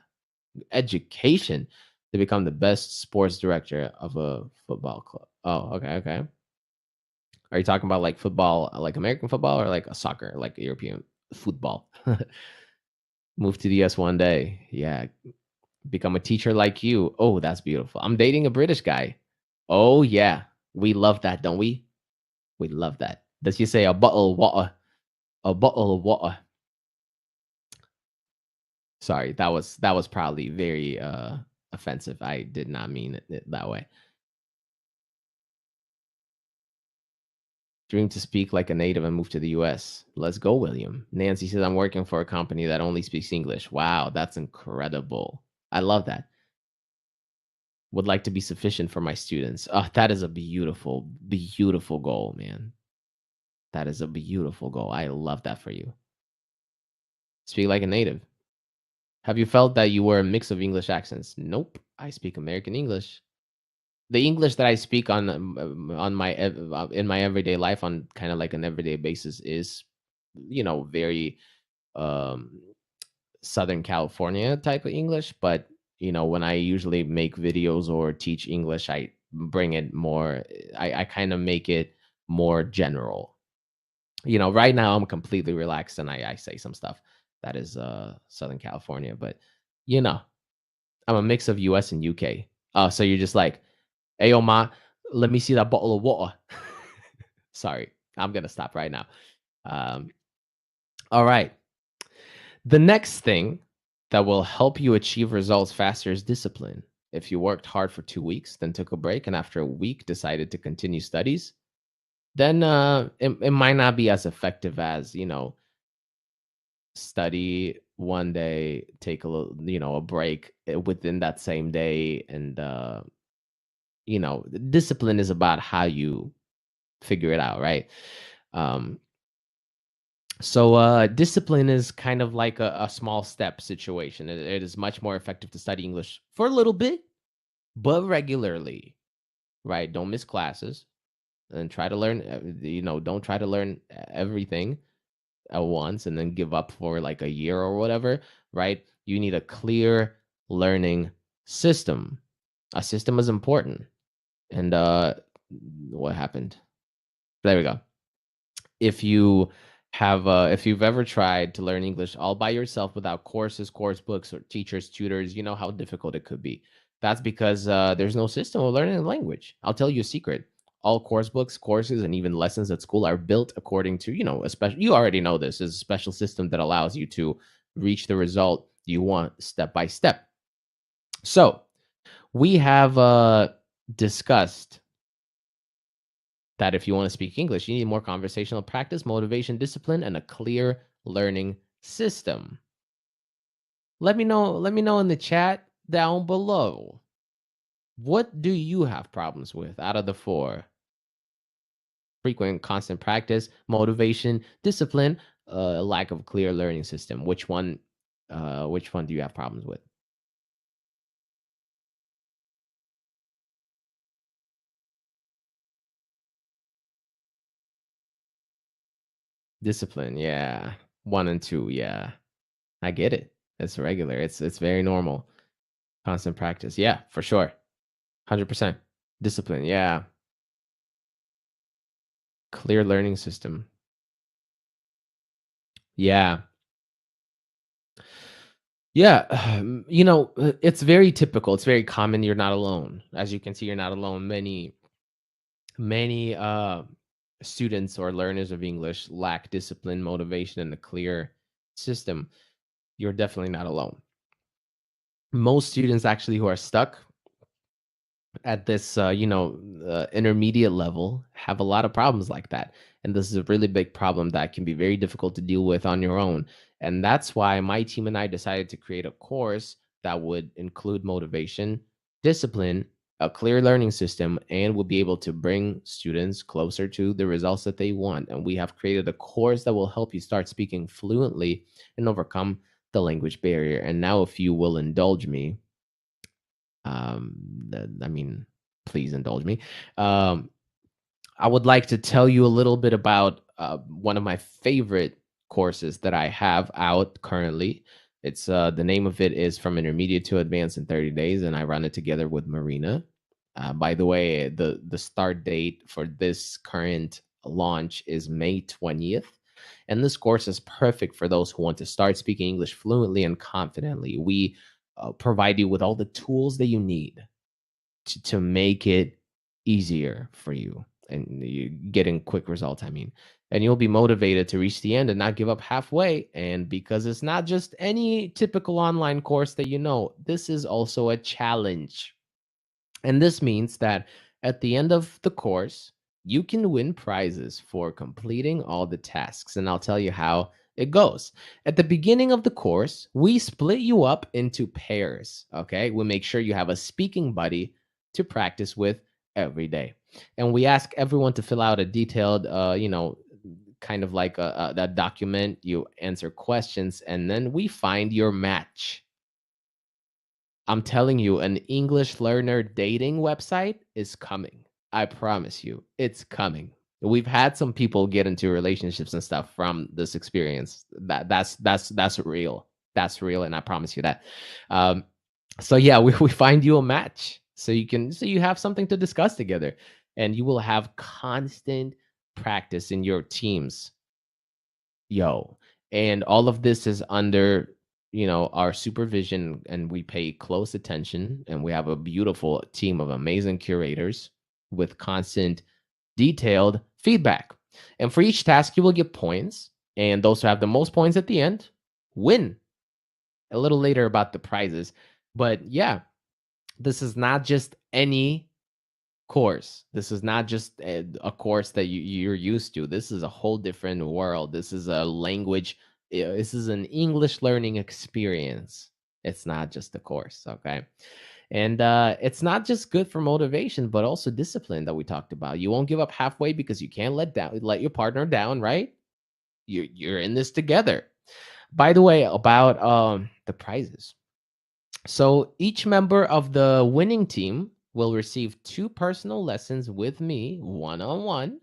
Education, to become the best sports director of a football club. Oh, okay, okay. Are you talking about like football, like American football, or like a soccer, like European football? Move to the US one day. Yeah. Become a teacher like you. Oh, that's beautiful. I'm dating a British guy. Oh, yeah. We love that, don't we? We love that. Does she say a bottle of water? A bottle of water. Sorry, that was probably very offensive. I did not mean it that way. Dream to speak like a native and move to the US. Let's go, William. Nancy says, I'm working for a company that only speaks English. Wow, that's incredible. I love that. Would like to be sufficient for my students. Oh, that is a beautiful, beautiful goal, man. That is a beautiful goal. I love that for you. Speak like a native. Have you felt that you were a mix of English accents? Nope. I speak American English. The English that I speak on in my everyday life on kind of like an everyday basis is, very um Southern California type of English, but when I usually make videos or teach English, I bring it more. I kind of make it more general. Right now I'm completely relaxed and I say some stuff that is Southern California, but you know, I'm a mix of US and UK. Oh, so you're just like, hey yo ma, let me see that bottle of water. Sorry, I'm gonna stop right now. Um, all right. The next thing that will help you achieve results faster is discipline. If you worked hard for 2 weeks, then took a break, and after a week decided to continue studies, then it might not be as effective as study one day, take a little, a break within that same day, and discipline is about how you figure it out, right? Um, so discipline is kind of like a small step situation. It is much more effective to study English for a little bit, but regularly, right? Don't miss classes and try to learn. Don't try to learn everything at once and then give up for like a year or whatever, right? You need a clear learning system. A system is important. And what happened? There we go. If you've ever tried to learn English all by yourself without courses, course books, or teachers, tutors, you know how difficult it could be. That's because there's no system of learning a language. I'll tell you a secret. All course books, courses, and even lessons at school are built according to, a special, you already know this, is a special system that allows you to reach the result you want step by step. So we have discussed that if you want to speak English, you need more conversational practice, motivation, discipline, and a clear learning system. Let me know in the chat down below. What do you have problems with out of the four? Frequent constant practice, motivation, discipline, lack of clear learning system. Which one do you have problems with? Discipline, yeah. One and two, yeah. I get it. It's regular. It's very normal. Constant practice. Yeah, for sure. 100%. Discipline, yeah. Clear learning system. Yeah. Yeah, it's very typical. It's very common. You're not alone. As you can see, you're not alone. Many students or learners of English lack discipline, motivation, and a clear system. You're definitely not alone. Most students actually who are stuck at this intermediate level have a lot of problems like that, and this is a really big problem that can be very difficult to deal with on your own. And that's why my team and I decided to create a course that would include motivation, discipline, a clear learning system, and will be able to bring students closer to the results that they want. And we have created a course that will help you start speaking fluently and overcome the language barrier. And now, if you will indulge me, um, I mean, please indulge me. Um, I would like to tell you a little bit about one of my favorite courses that I have out currently. It's the name of it is From Intermediate to Advanced in 30 Days, and I run it together with Marina. By the way, the start date for this current launch is May 20th. And this course is perfect for those who want to start speaking English fluently and confidently. We provide you with all the tools that you need to make it easier for you and you getting quick results, I mean. And you'll be motivated to reach the end and not give up halfway. And because it's not just any typical online course that this is also a challenge. And this means that at the end of the course, you can win prizes for completing all the tasks. And I'll tell you how it goes. At the beginning of the course, we split you up into pairs. Okay. We make sure you have a speaking buddy to practice with every day. And we ask everyone to fill out a detailed, kind of like a document. You answer questions, and then we find your match. I'm telling you, an English learner dating website is coming. I promise you, it's coming. We've had some people get into relationships and stuff from this experience. That's real. That's real, and I promise you that. Um, so yeah, we find you a match so you have something to discuss together, and you will have constant practice in your teams. Yo, and all of this is under, our supervision, and we pay close attention, and we have a beautiful team of amazing curators with constant detailed feedback. And for each task, you will get points, and those who have the most points at the end win. A little later about the prizes. But yeah, this is not just any course. This is not just a course that you're used to. This is a whole different world. This is a language. This is an English learning experience. It's not just a course, okay? And it's not just good for motivation, but also discipline that we talked about. You won't give up halfway because you can't let your partner down, right? You're in this together. By the way, about the prizes. So each member of the winning team will receive 2 personal lessons with me, one on one.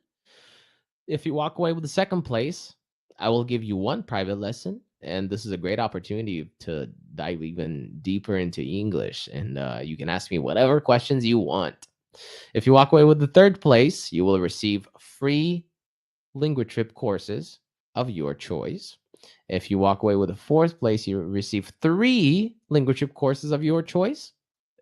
If you walk away with the second place, I will give you 1 private lesson. And this is a great opportunity to dive even deeper into English. And you can ask me whatever questions you want. If you walk away with the third place, you will receive free LinguaTrip courses of your choice. If you walk away with a fourth place, you receive 3 LinguaTrip courses of your choice.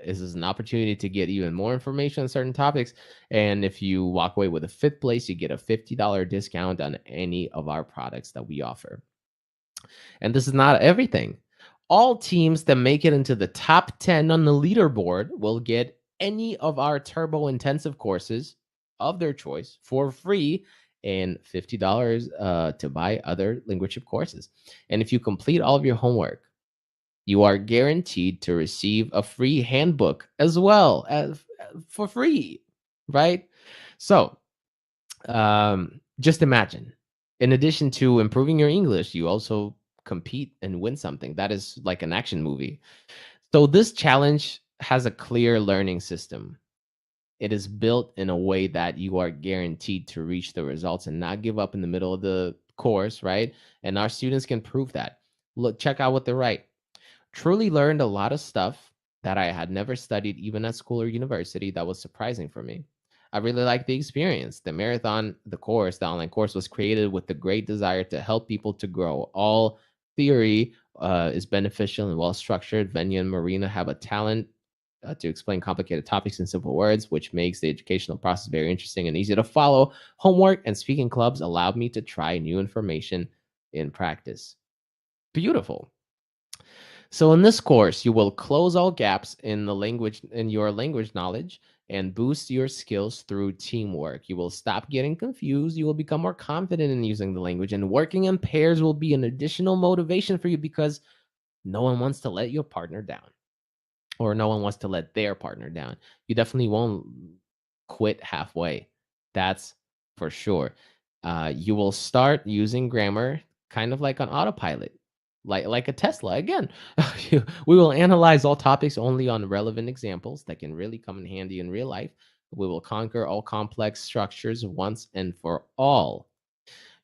This is an opportunity to get even more information on certain topics. And if you walk away with a fifth place, you get a $50 discount on any of our products that we offer. And this is not everything. All teams that make it into the top 10 on the leaderboard will get any of our turbo intensive courses of their choice for free and $50 to buy other LinguaTrip courses. And if you complete all of your homework, you are guaranteed to receive a free handbook as well as for free, right? So just imagine, in addition to improving your English, you also compete and win something. That is like an action movie. So this challenge has a clear learning system. It is built in a way that you are guaranteed to reach the results and not give up in the middle of the course, right? And our students can prove that. Look, check out what they write. Truly learned a lot of stuff that I had never studied even at school or university that was surprising for me. I really liked the experience. The marathon, the online course was created with the great desire to help people to grow. All theory is beneficial and well structured. Venya and Marina have a talent to explain complicated topics in simple words, which makes the educational process very interesting and easy to follow. Homework and speaking clubs allowed me to try new information in practice. Beautiful. So in this course, you will close all gaps in your language knowledge and boost your skills through teamwork. You will stop getting confused. You will become more confident in using the language, and working in pairs will be an additional motivation for you because no one wants to let your partner down, or no one wants to let their partner down. You definitely won't quit halfway. That's for sure. You will start using grammar kind of like on autopilot, like a Tesla. Again, we will analyze all topics only on relevant examples that can really come in handy in real life. We will conquer all complex structures once and for all.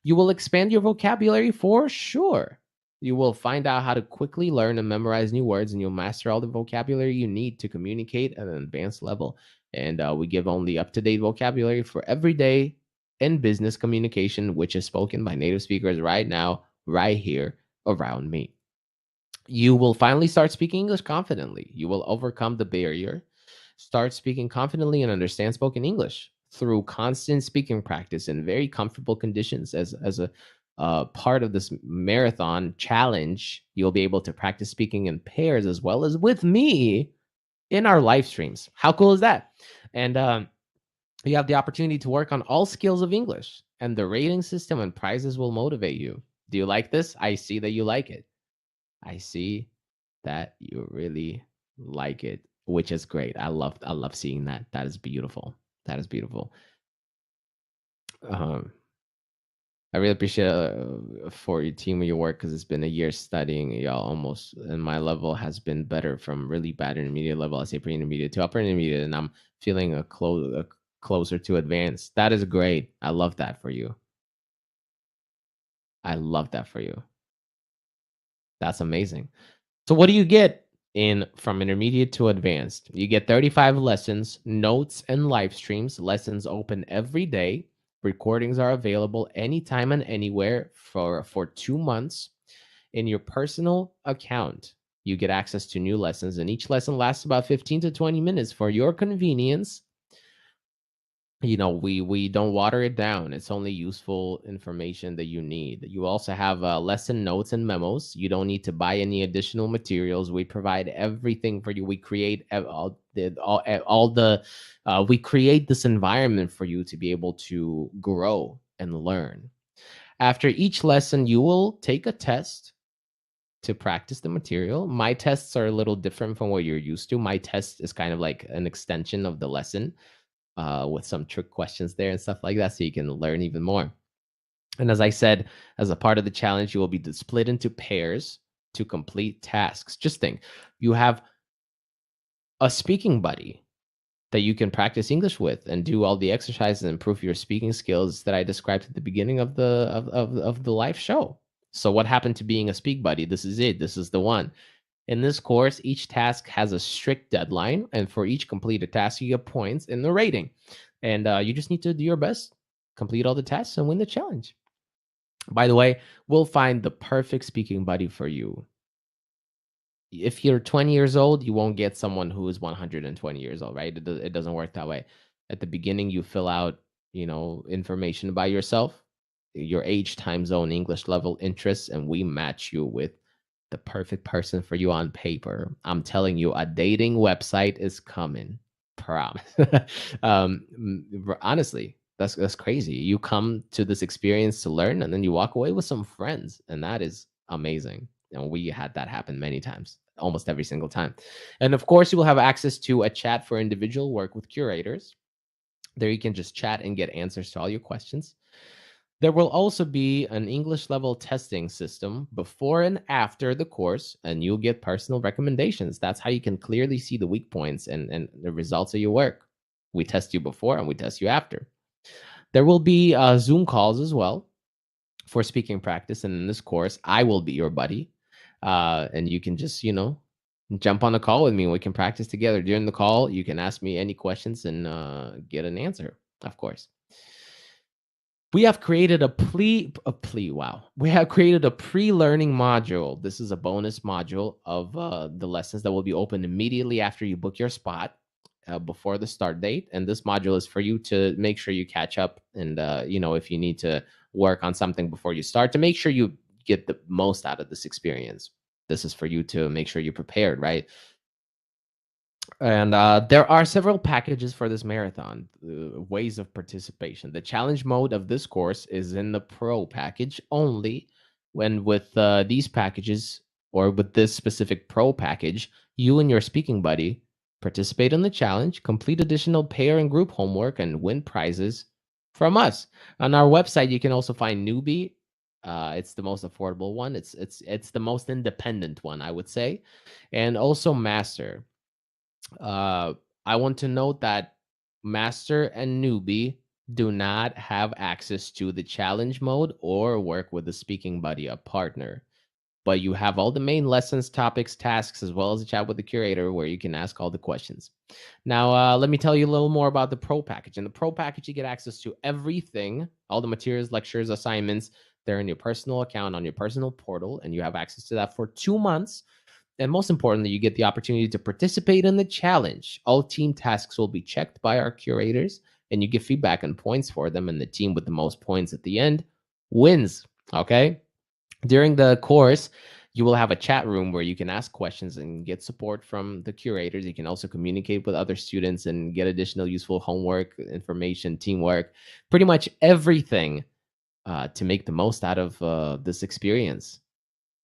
You will expand your vocabulary for sure. You will find out how to quickly learn and memorize new words, and you'll master all the vocabulary you need to communicate at an advanced level. And we give only up to date vocabulary for everyday and business communication, which is spoken by native speakers right now, right here around me. You will finally start speaking English confidently. You will overcome the barrier, start speaking confidently, and understand spoken English through constant speaking practice in very comfortable conditions. As a part of this marathon challenge, you'll be able to practice speaking in pairs as well as with me in our live streams. How cool is that? And you have the opportunity to work on all skills of English, and the rating system and prizes will motivate you. Do you like this? I see that you like it. I see that you really like it, which is great. I love seeing that. That is beautiful. That is beautiful. Um, I really appreciate for your team of your work because it's been a year studying. Y'all almost, and my level has been better from really bad intermediate level. I say pre-intermediate to upper intermediate, and I'm feeling closer to advanced. That is great. I love that for you. I love that for you. That's amazing. So what do you get in from intermediate to advanced? You get 35 lessons, notes, and live streams. Lessons open every day. Recordings are available anytime and anywhere for 2 months. In your personal account, you get access to new lessons, and each lesson lasts about 15 to 20 minutes for your convenience. We don't water it down. It's only useful information that you need. You also have lesson notes and memos. You don't need to buy any additional materials. We provide everything for you. We create all the we create this environment for you to be able to grow and learn. After each lesson, you will take a test to practice the material. My tests are a little different from what you're used to. My test is kind of like an extension of the lesson, with some trick questions there and stuff like that, so you can learn even more. And as I said, as a part of the challenge, you will be split into pairs to complete tasks. Just think, you have a speaking buddy that you can practice English with and do all the exercises and improve your speaking skills that I described at the beginning of the live show. So what happened to being a speak buddy? This is it. This is the one. In this course, each task has a strict deadline, and for each completed task, you get points in the rating. And you just need to do your best, complete all the tasks, and win the challenge. By the way, we'll find the perfect speaking buddy for you. If you're 20 years old, you won't get someone who is 120 years old, right? It doesn't work that way. At the beginning, you fill out, information about yourself, your age, time zone, English level, interests, and we match you with the perfect person for you on paper. I'm telling you, a dating website is coming. Promise. Honestly, that's crazy. You come to this experience to learn, and then you walk away with some friends, and that is amazing. And we had that happen many times, almost every single time. And of course, you will have access to a chat for individual work with curators. There, you can just chat and get answers to all your questions. There will also be an English level testing system before and after the course, and you'll get personal recommendations. That's how you can clearly see the weak points and the results of your work. We test you before and we test you after. There will be Zoom calls as well for speaking practice. And in this course, I will be your buddy. And you can just, jump on a call with me and we can practice together. During the call, you can ask me any questions and get an answer, of course. We have created wow. We have created a pre-learning module. This is a bonus module of the lessons that will be open immediately after you book your spot, before the start date. And this module is for you to make sure you catch up. And, if you need to work on something before you start, to make sure you get the most out of this experience. This is for you to make sure you're prepared, right? And there are several packages for this marathon, ways of participation. The challenge mode of this course is in the pro package only. When with these packages, or with this specific pro package, you and your speaking buddy participate in the challenge, complete additional pair and group homework, and win prizes from us. On our website, you can also find newbie. It's the most affordable one. It's the most independent one, I would say, and also master. uh, I want to note that Master and Newbie do not have access to the challenge mode or work with a speaking buddy, a partner. But you have all the main lessons, topics, tasks, as well as a chat with the curator where you can ask all the questions. Now, let me tell you a little more about the Pro package. In the Pro package, you get access to everything, all the materials, lectures, assignments. They're in your personal account on your personal portal, and you have access to that for 2 months. And most importantly, you get the opportunity to participate in the challenge. All team tasks will be checked by our curators, and you get feedback and points for them. And the team with the most points at the end wins. Okay. During the course, you will have a chat room where you can ask questions and get support from the curators. You can also communicate with other students and get additional useful homework, information, teamwork, pretty much everything to make the most out of this experience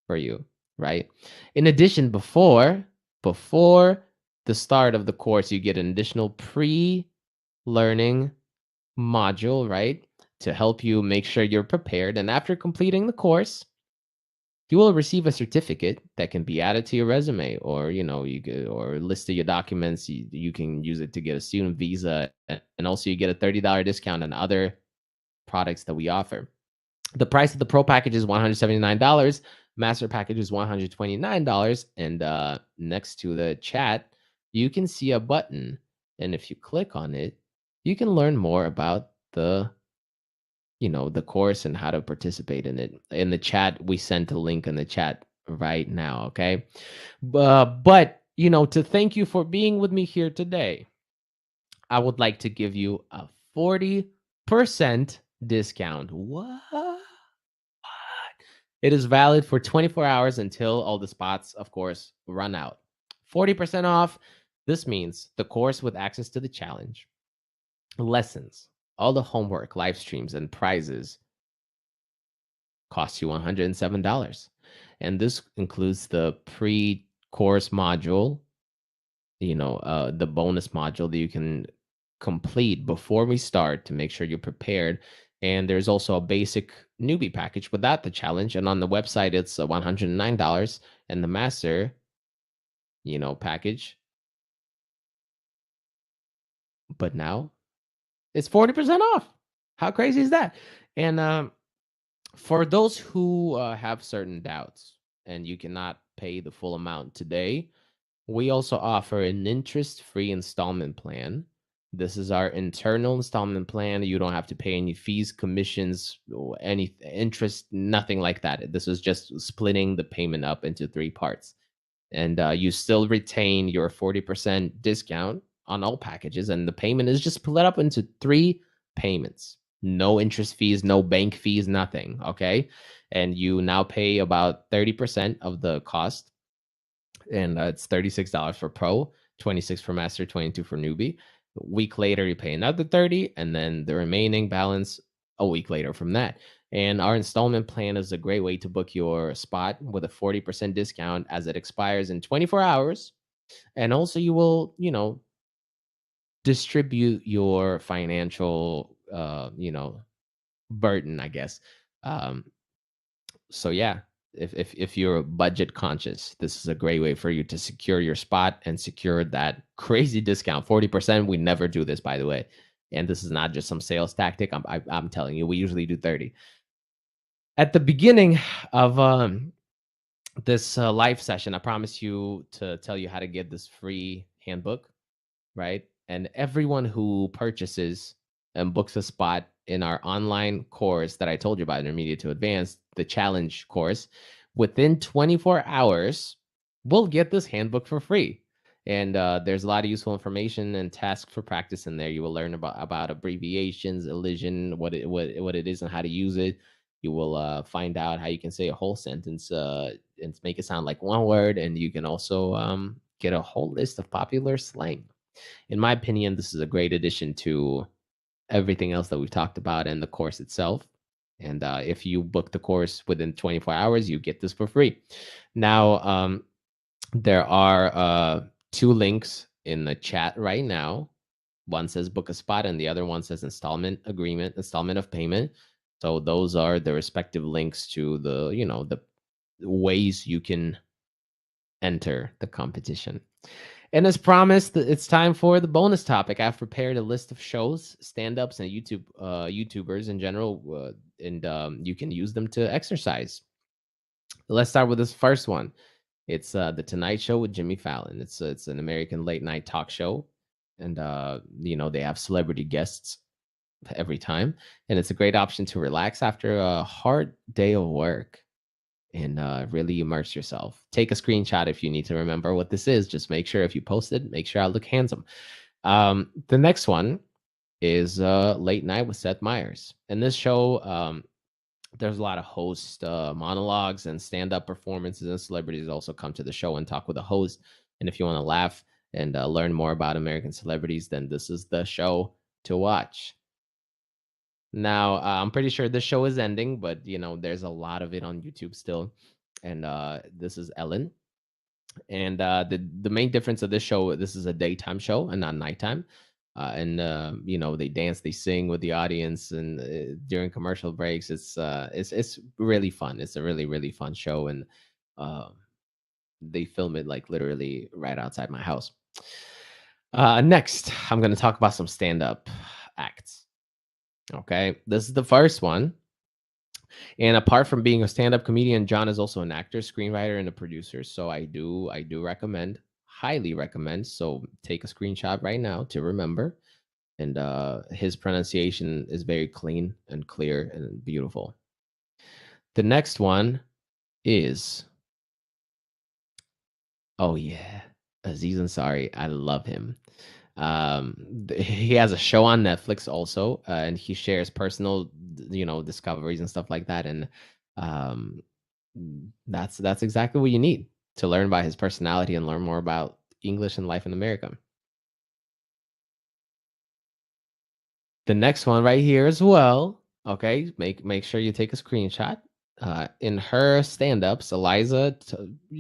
for you, right? In addition, before the start of the course, you get an additional pre-learning module, right? To help you make sure you're prepared. And after completing the course, you will receive a certificate that can be added to your resume, or you could, or list of your documents. You can use it to get a student visa, and also you get a $30 discount on other products that we offer. The price of the pro package is $179. Master package is $129. And next to the chat, you can see a button. And if you click on it, you can learn more about the course and how to participate in it. In the chat, we sent a link in the chat right now. Okay. But to thank you for being with me here today, I would like to give you a 40% discount. What? It is valid for 24 hours until all the spots, of course, run out. 40% off. This means the course with access to the challenge, lessons, all the homework, live streams, and prizes costs you $107. And this includes the pre course module, the bonus module that you can complete before we start to make sure you're prepared. And there's also a basic newbie package without the challenge. And on the website, it's $109. And the master, package, but now it's 40% off. How crazy is that? And for those who have certain doubts and you cannot pay the full amount today, we also offer an interest-free installment plan. This is our internal installment plan. You don't have to pay any fees, commissions, or any interest, nothing like that. This is just splitting the payment up into three parts. And you still retain your 40% discount on all packages. And the payment is just split up into three payments. No interest fees, no bank fees, nothing. Okay. And you now pay about 30% of the cost, and it's $36 for pro, 26 for master, 22 for newbie. A week later, you pay another 30, and then the remaining balance a week later from that. And our installment plan is a great way to book your spot with a 40% discount as it expires in 24 hours. And also, you will, distribute your financial, burden, I guess. Um, so yeah, if you're budget conscious, this is a great way for you to secure your spot and secure that crazy discount, 40%. We never do this, by the way, and this is not just some sales tactic. I'm telling you, we usually do 30 at the beginning of this live session. I promise you to tell you how to get this free handbook, right? And everyone who purchases and books a spot in our online course that I told you about, Intermediate to Advanced, the challenge course, within 24 hours, will get this handbook for free. And there's a lot of useful information and tasks for practice in there. You will learn about abbreviations, elision, what it is, and how to use it. You will find out how you can say a whole sentence and make it sound like one word. And you can also get a whole list of popular slang. In my opinion, this is a great addition to everything else that we've talked about and the course itself. And if you book the course within 24 hours, you get this for free. Now, there are two links in the chat right now. One says book a spot, and the other one says installment agreement, installment of payment. So those are the respective links to the ways you can enter the competition. And as promised, it's time for the bonus topic. I've prepared a list of shows, stand-ups, and YouTubers in general, and you can use them to exercise. Let's start with this first one. It's the Tonight Show with Jimmy Fallon. It's an American late night talk show, and they have celebrity guests every time, and it's a great option to relax after a hard day of work and really immerse yourself. Take a screenshot if you need to remember what this is. Just make sure if you post it, make sure I look handsome. The next one is Late Night with Seth Meyers. In this show, there's a lot of host monologues and stand-up performances, and celebrities also come to the show and talk with the host. And if you want to laugh and learn more about American celebrities, then this is the show to watch. Now, I'm pretty sure this show is ending, but there's a lot of it on YouTube still. And this is Ellen. And the main difference of this show, this is a daytime show and not nighttime. And they dance, they sing with the audience, and during commercial breaks, it's really fun. It's a really, really fun show, and they film it like literally right outside my house. Next, I'm going to talk about some stand-up acts. Okay, this is the first one. And apart from being a stand-up comedian, John is also an actor, screenwriter, and a producer. So I do recommend, highly recommend. So take a screenshot right now to remember. And his pronunciation is very clean and clear and beautiful. The next one is, oh yeah, Aziz Ansari. I love him. He has a show on Netflix also, and he shares personal, discoveries and stuff like that. And um, that's exactly what you need to learn about his personality and learn more about English and life in America. The next one right here as well. Okay, make sure you take a screenshot. In her stand-ups,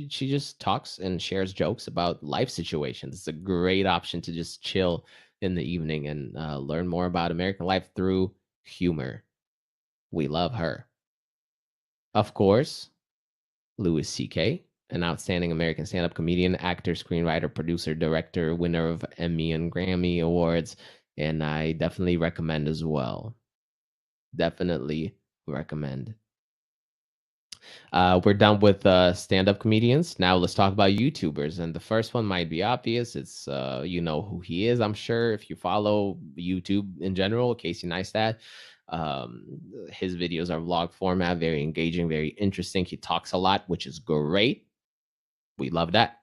she just talks and shares jokes about life situations. It's a great option to just chill in the evening and learn more about American life through humor. We love her. Of course, Louis C.K., an outstanding American stand-up comedian, actor, screenwriter, producer, director, winner of Emmy and Grammy awards, and I definitely recommend as well. Definitely recommend. We're done with stand-up comedians. Now let's talk about YouTubers. And the first one might be obvious. It's you know who he is, I'm sure, if you follow YouTube in general. Casey Neistat. Um, his videos are vlog format, very engaging, very interesting. He talks a lot, which is great. We love that.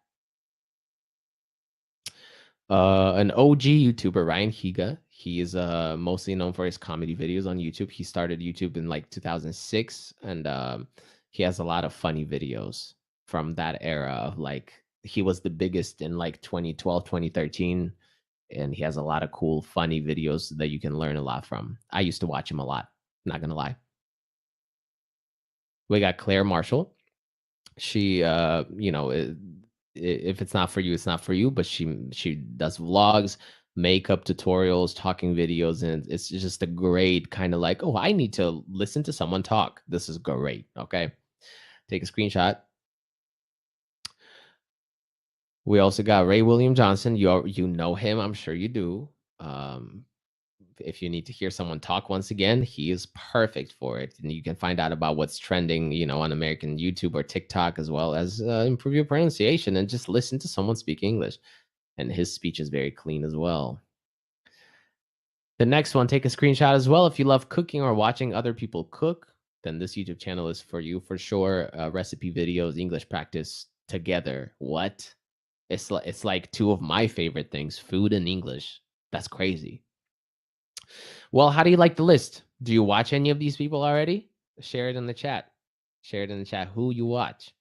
An OG YouTuber, Ryan Higa. He is mostly known for his comedy videos on YouTube. He started YouTube in like 2006, and he has a lot of funny videos from that era of like he was the biggest in like 2012, 2013, and he has a lot of cool, funny videos that you can learn a lot from. I used to watch him a lot, not gonna lie. We got Claire Marshall. She if it's not for you, it's not for you, but she does vlogs, makeup tutorials, talking videos, and it's just a great kind of like, oh, I need to listen to someone talk. This is great. Okay, take a screenshot. We also got Ray William Johnson. You know him, I'm sure you do. um if you need to hear someone talk once again, he is perfect for it. And you can find out about what's trending, on American YouTube or TikTok, as well as improve your pronunciation and just listen to someone speak English. And his speech is very clean as well. The next one, take a screenshot as well. If you love cooking or watching other people cook, then this YouTube channel is for you for sure. Recipe videos, English practice together. What? It's like two of my favorite things, food and English. That's crazy. Well, how do you like the list? Do you watch any of these people already? Share it in the chat. Share it in the chat who you watch.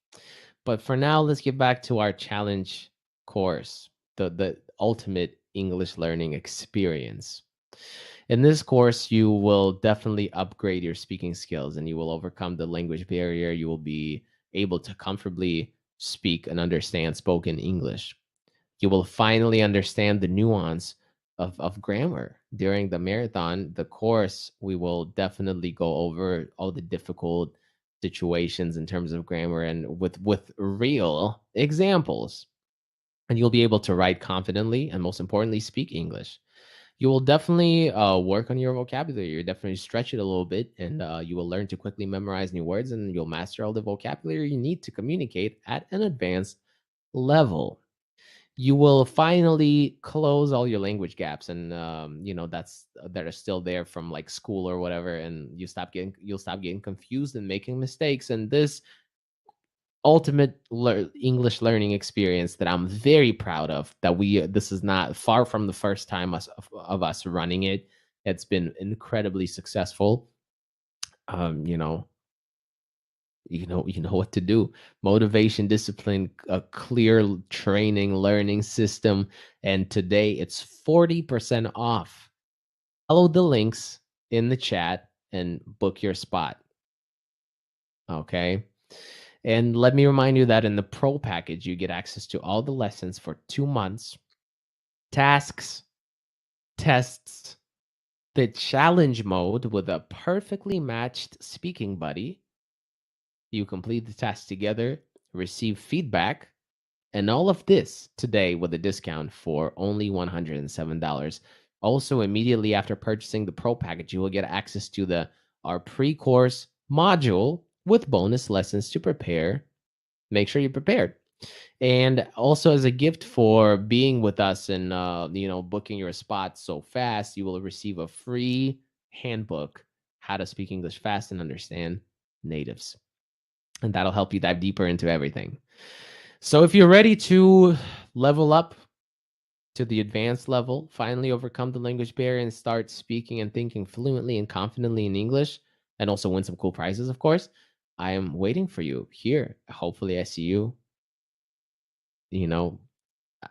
But for now, let's get back to our challenge course, the ultimate English learning experience. In this course, you will definitely upgrade your speaking skills and you will overcome the language barrier. You will be able to comfortably speak and understand spoken English. You will finally understand the nuance of grammar. During the marathon, the course, we will definitely go over all the difficult situations in terms of grammar and with real examples. And you'll be able to write confidently and most importantly, speak English. You will definitely work on your vocabulary. You definitely stretch it a little bit, and you will learn to quickly memorize new words, and you'll master all the vocabulary you need to communicate at an advanced level. You will finally close all your language gaps and that are still there from like school or whatever, and you'll stop getting confused and making mistakes. And this ultimate English learning experience that I'm very proud of, that this is not far from the first time of us running it. It's been incredibly successful. um you know you know what to do. Motivation, discipline, a clear training learning system, and today it's 40% off. Follow the links in the chat and book your spot. Okay, and let me remind you that in the pro package you get access to all the lessons for 2 months, tasks, tests, the challenge mode with a perfectly matched speaking buddy. You complete the task together, receive feedback, and all of this today with a discount for only $107. Also, immediately after purchasing the pro package, you will get access to our pre-course module with bonus lessons to prepare. Make sure you're prepared. And also as a gift for being with us and booking your spot so fast, you will receive a free handbook, How to Speak English Fast and Understand Natives. And that'll help you dive deeper into everything. So if you're ready to level up to the advanced level, finally overcome the language barrier and start speaking and thinking fluently and confidently in English, and also win some cool prizes, of course, I am waiting for you here. Hopefully, I see you, you know,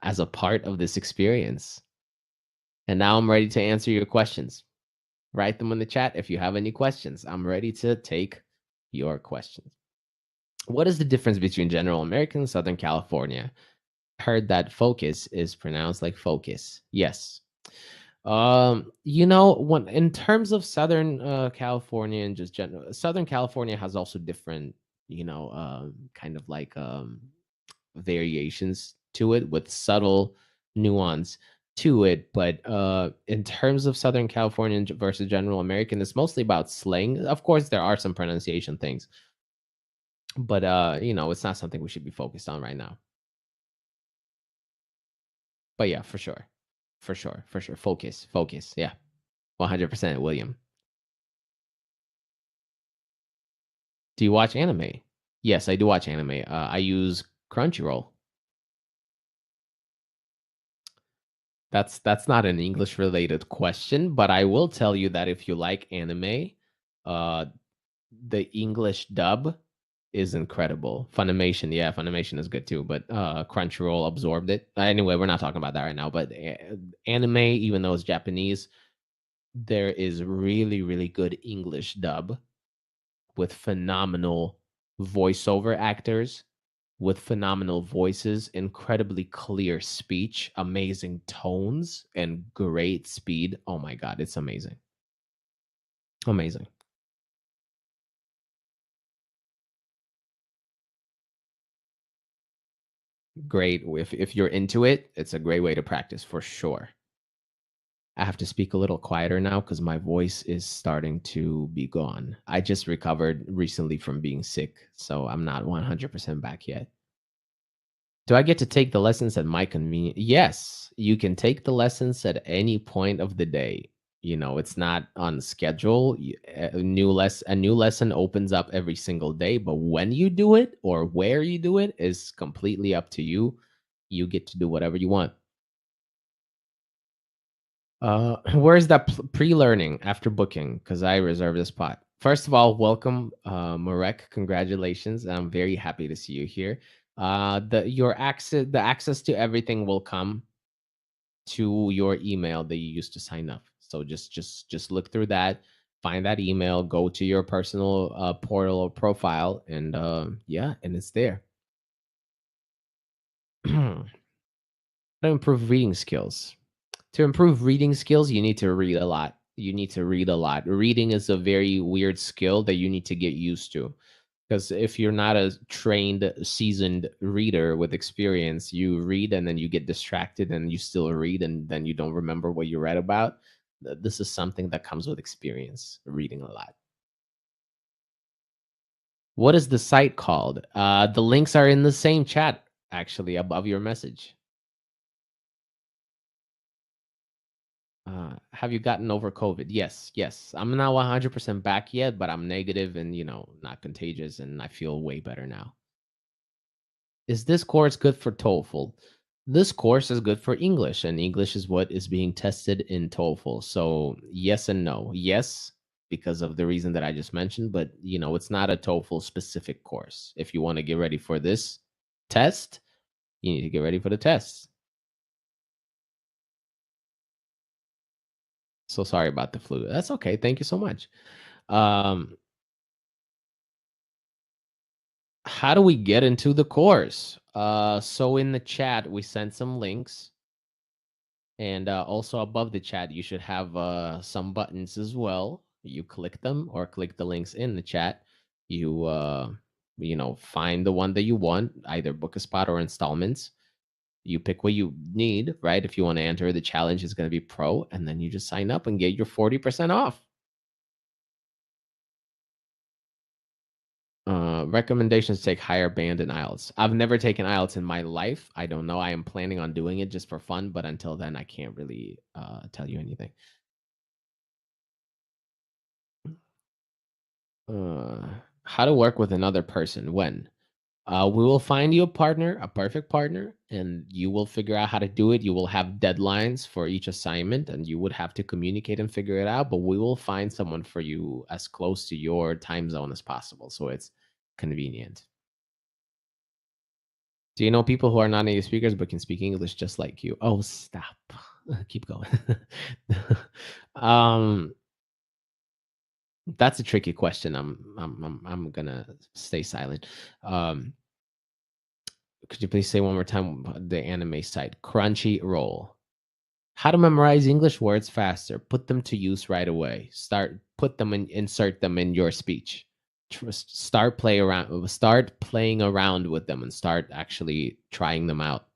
as a part of this experience. And now I'm ready to answer your questions. Write them in the chat if you have any questions. I'm ready to take your questions. What is the difference between General American and Southern California? Heard that focus is pronounced like focus. Yes. When in terms of Southern California and just general Southern California has also different, kind of like variations to it with subtle nuance to it. But in terms of Southern California versus General American, it's mostly about slang. Of course, there are some pronunciation things, but it's not something we should be focused on right now. But yeah, for sure. For sure. For sure. Focus. Focus. Yeah. 100% William. Do you watch anime? Yes, I do watch anime. I use Crunchyroll. That's not an English related question, but I will tell you that if you like anime, uh the English dub is incredible. Funimation, yeah, Funimation is good too, but Crunchyroll absorbed it. Anyway, we're not talking about that right now, but anime, even though it's Japanese, there is really, really good English dub with phenomenal voiceover actors, with phenomenal voices, incredibly clear speech, amazing tones, and great speed. Oh my God, it's amazing. Amazing. Great. If you're into it, it's a great way to practice for sure. I have to speak a little quieter now because my voice is starting to be gone. I just recovered recently from being sick, so I'm not 100% back yet. Do I get to take the lessons at my convenience? Yes, you can take the lessons at any point of the day. It's not on schedule. A new lesson opens up every single day, but when you do it or where you do it is completely up to you. You get to do whatever you want. Where's that pre-learning after booking? Because I reserved a spot. First of all, welcome, Marek. Congratulations. I'm very happy to see you here. The access to everything will come to your email that you used to sign up. So just look through that, find that email, go to your personal portal or profile, and yeah, and it's there. To improve reading skills. To improve reading skills, you need to read a lot. You need to read a lot. Reading is a very weird skill that you need to get used to. Because if you're not a trained, seasoned reader with experience, you read and then you get distracted and you still read and then you don't remember what you read about. This is something that comes with experience, reading a lot. What is the site called? The links are in the same chat, actually, above your message. Have you gotten over COVID? Yes, yes. I'm not 100% back yet, but I'm negative and, not contagious, and I feel way better now. Is this course good for TOEFL? This course is good for English, and English is what is being tested in TOEFL. So, yes and no. Yes, because of the reason that I just mentioned, but, it's not a TOEFL specific course. If you want to get ready for this test, you need to get ready for the test. So sorry about the flu. That's okay. Thank you so much. Um, how do we get into the course? So in the chat, we sent some links. And also above the chat, you should have some buttons as well. You click them or click the links in the chat. Find the one that you want, either book a spot or installments. You pick what you need, right? If you want to enter the challenge, it's going to be pro. And then you just sign up and get your 40% off. Recommendations take higher band in IELTS. I've never taken IELTS in my life. I don't know. I am planning on doing it just for fun, but until then, I can't really tell you anything. Uh, how to work with another person when? We will find you a partner, a perfect partner, and you will figure out how to do it. You will have deadlines for each assignment, and you would have to communicate and figure it out. But we will find someone for you as close to your time zone as possible, so it's convenient. Do you know people who are not native speakers but can speak English just like you? Oh, stop. Keep going. um, that's a tricky question. I'm gonna stay silent. Um, could you please say one more time the anime site? Crunchyroll. How to memorize English words faster. Put them to use right away. Put them in, insert them in your speech. Start playing around with them and start actually trying them out.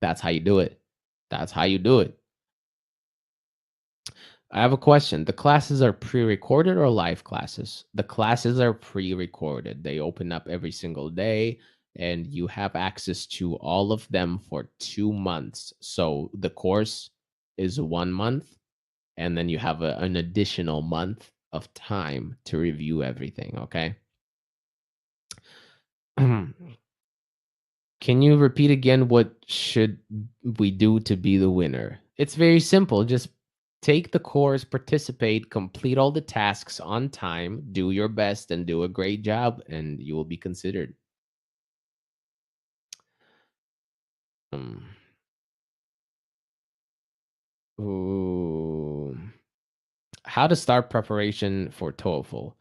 That's how you do it. That's how you do it. I have a question. The classes are pre-recorded or live classes? The classes are pre-recorded. They open up every single day and you have access to all of them for 2 months. So the course is 1 month and then you have an additional month of time to review everything, okay? Can you repeat again what should we do to be the winner? It's very simple. Just take the course, participate, complete all the tasks on time, do your best, and do a great job, and you will be considered. Um, ooh. How to start preparation for TOEFL?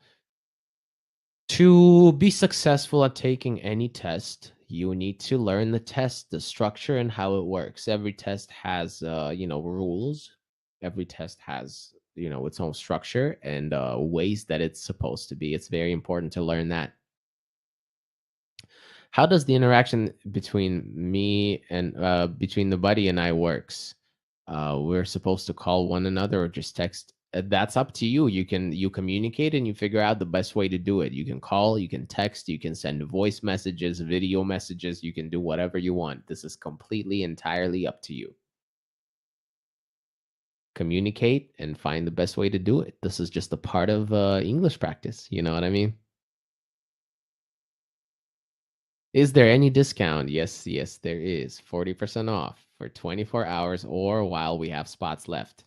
To be successful at taking any test, you need to learn the test, the structure, and how it works. Every test has, rules. Every test has, its own structure and ways that it's supposed to be. It's very important to learn that. How does the interaction between the buddy and I works? We're supposed to call one another or just text. That's up to you. You communicate and you figure out the best way to do it. You can call, you can text, you can send voice messages, video messages, you can do whatever you want. This is completely entirely up to you. Communicate and find the best way to do it. This is just a part of English practice. You know what I mean? Is there any discount? Yes, yes, there is. 40% off for 24 hours or while we have spots left.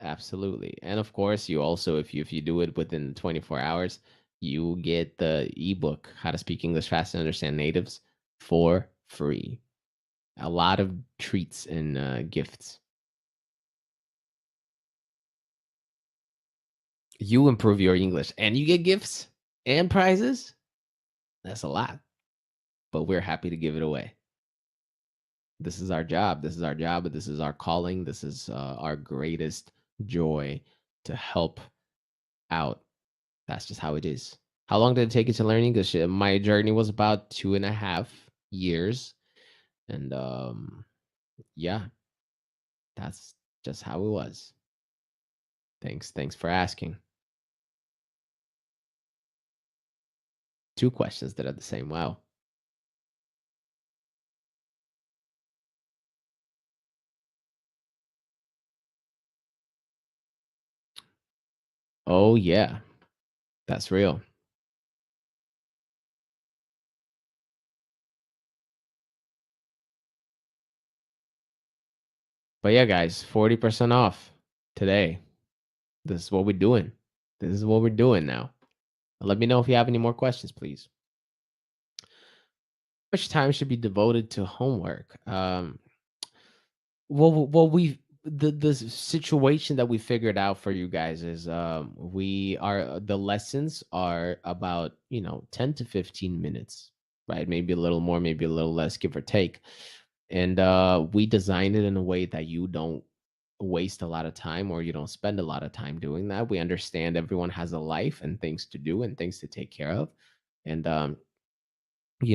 Absolutely. And of course, you also if you do it within 24 hours, you get the ebook How to Speak English Fast and Understand Natives for free. A lot of treats and gifts. You improve your English and you get gifts and prizes. That's a lot, but we're happy to give it away. This is our job. This is our job. This is our calling. This is our greatest joy to help out. That's just how it is. How long did it take you to learn English? My journey was about 2.5 years. And yeah, that's just how it was. Thanks for asking. Two questions that are the same. Wow. Oh yeah, that's real. But yeah, guys, 40% off today. This is what we're doing. This is what we're doing now. Let me know if you have any more questions, please. Much time should be devoted to homework? We the situation that we figured out for you guys is we are the lessons are about 10 to 15 minutes, right? Maybe a little more, maybe a little less, give or take. And we designed it in a way that you don't waste a lot of time or you don't spend a lot of time doing that. We understand everyone has a life and things to do and things to take care of. And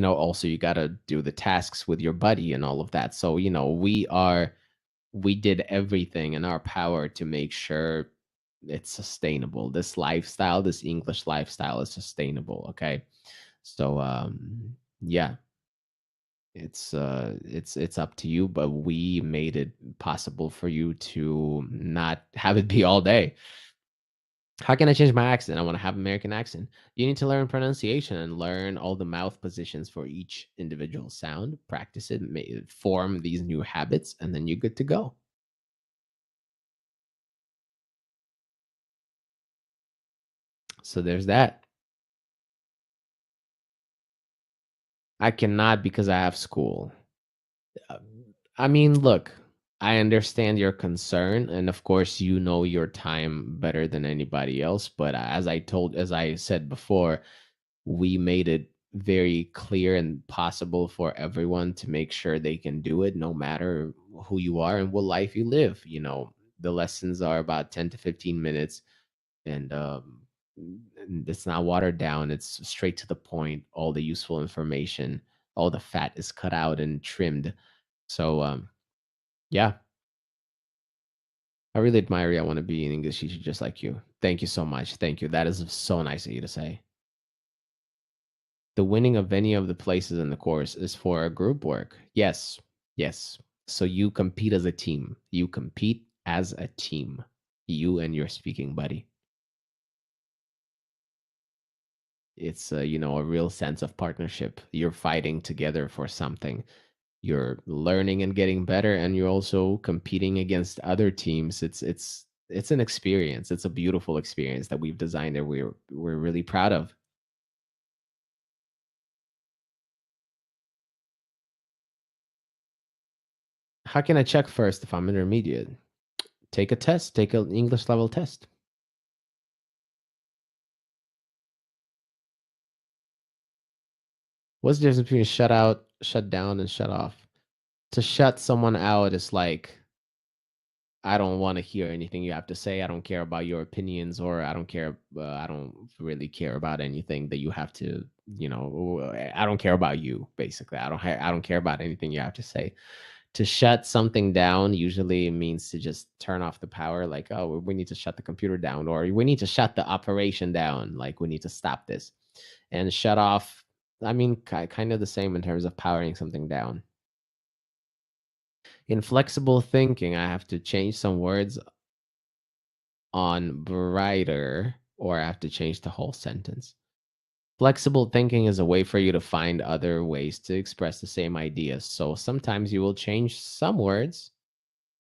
also you got to do the tasks with your buddy and all of that. So we did everything in our power to make sure it's sustainable. This lifestyle, this English lifestyle is sustainable, okay? So yeah, it's up to you, but we made it possible for you to not have it be all day. How can I change my accent? I want to have American accent. You need to learn pronunciation and learn all the mouth positions for each individual sound. Practice it, form these new habits, and then you're good to go. So there's that. I cannot because I have school. Uh, I mean, look, I understand your concern, and of course, you know your time better than anybody else. But as I said before, we made it very clear and possible for everyone to make sure they can do it no matter who you are and what life you live. The lessons are about 10 to 15 minutes, and and it's not watered down, it's straight to the point. All the useful information, all the fat is cut out and trimmed. So yeah, I really admire you. I want to be an English teacher just like you. Thank you so much. Thank you. That is so nice of you to say. The winning of any of the places in the course is for a group work. Yes. Yes. So you compete as a team. You compete as a team. You and your speaking buddy. It's a real sense of partnership. You're fighting together for something. You're learning and getting better, and you're also competing against other teams. It's an experience. It's a beautiful experience that we've designed and we're really proud of. How can I check first if I'm intermediate? Take a test, take an English level test. What's the difference between shut out, shut down, and shut off? To shut someone out is like, I don't want to hear anything you have to say. I don't care about your opinions, or I don't care. I don't really care about anything that you have to. I don't care about you. Basically, I don't care about anything you have to say. To shut something down usually means to just turn off the power. Like, oh, we need to shut the computer down, or we need to shut the operation down. Like, we need to stop this. And shut off, I mean, kind of the same in terms of powering something down. In flexible thinking, I have to change some words on brighter, or I have to change the whole sentence. Flexible thinking is a way for you to find other ways to express the same idea. So sometimes you will change some words,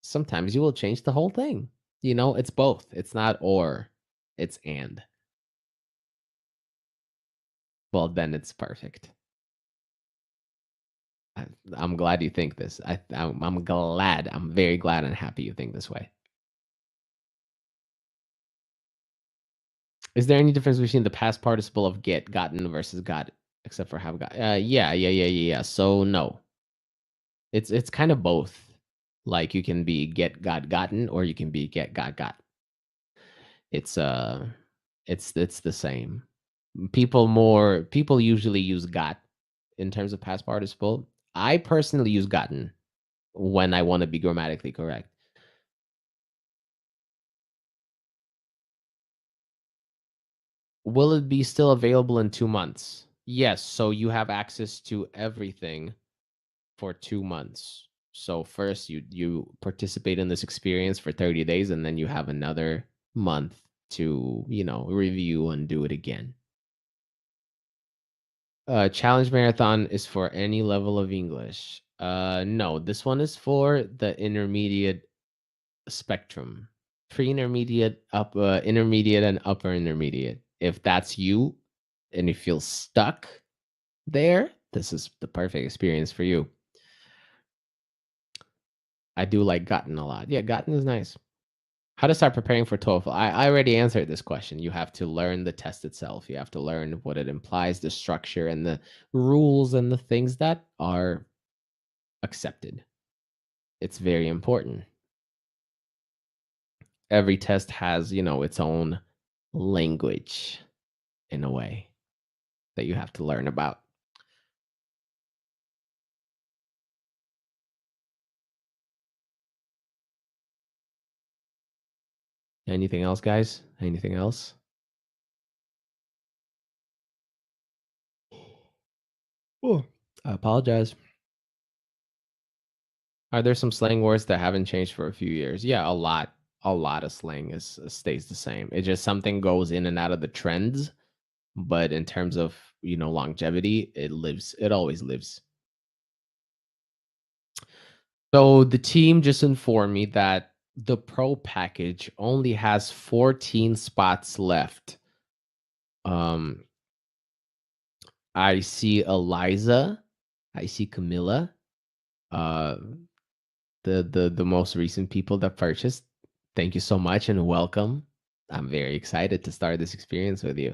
sometimes you will change the whole thing. It's both. It's not or, it's and. Well, then it's perfect. I, I'm glad you think this. I'm glad. I'm very glad and happy you think this way. Is there any difference between the past participle of get, gotten versus got, except for have got? Yeah. So no, it's kind of both. Like you can be get, got, gotten, or you can be get, got. It's it's the same. People usually use got in terms of past participle. I personally use gotten when I want to be grammatically correct. Will it be still available in 2 months? Yes. So you have access to everything for 2 months. So first you participate in this experience for 30 days, and then you have another month to, review and do it again. Challenge marathon is for any level of English. No, this one is for the intermediate spectrum. Pre-intermediate, intermediate, and upper intermediate. If that's you and you feel stuck there, this is the perfect experience for you. I do like gotten a lot. Yeah, gotten is nice. How to start preparing for TOEFL? I already answered this question. You have to learn the test itself. You have to learn what it implies, the structure, and the rules, and the things that are accepted. It's very important. Every test has, its own language in a way that you have to learn about. Anything else, guys? Anything else? Oh, I apologize. Are there some slang words that haven't changed for a few years? Yeah, a lot. A lot of slang is stays the same. It just something goes in and out of the trends, but in terms of, longevity, it lives. It always lives. So the team just informed me that the pro package only has 14 spots left. Um, I see Eliza, I see Camilla, uh, the most recent people that purchased. Thank you so much and welcome. I'm very excited to start this experience with you.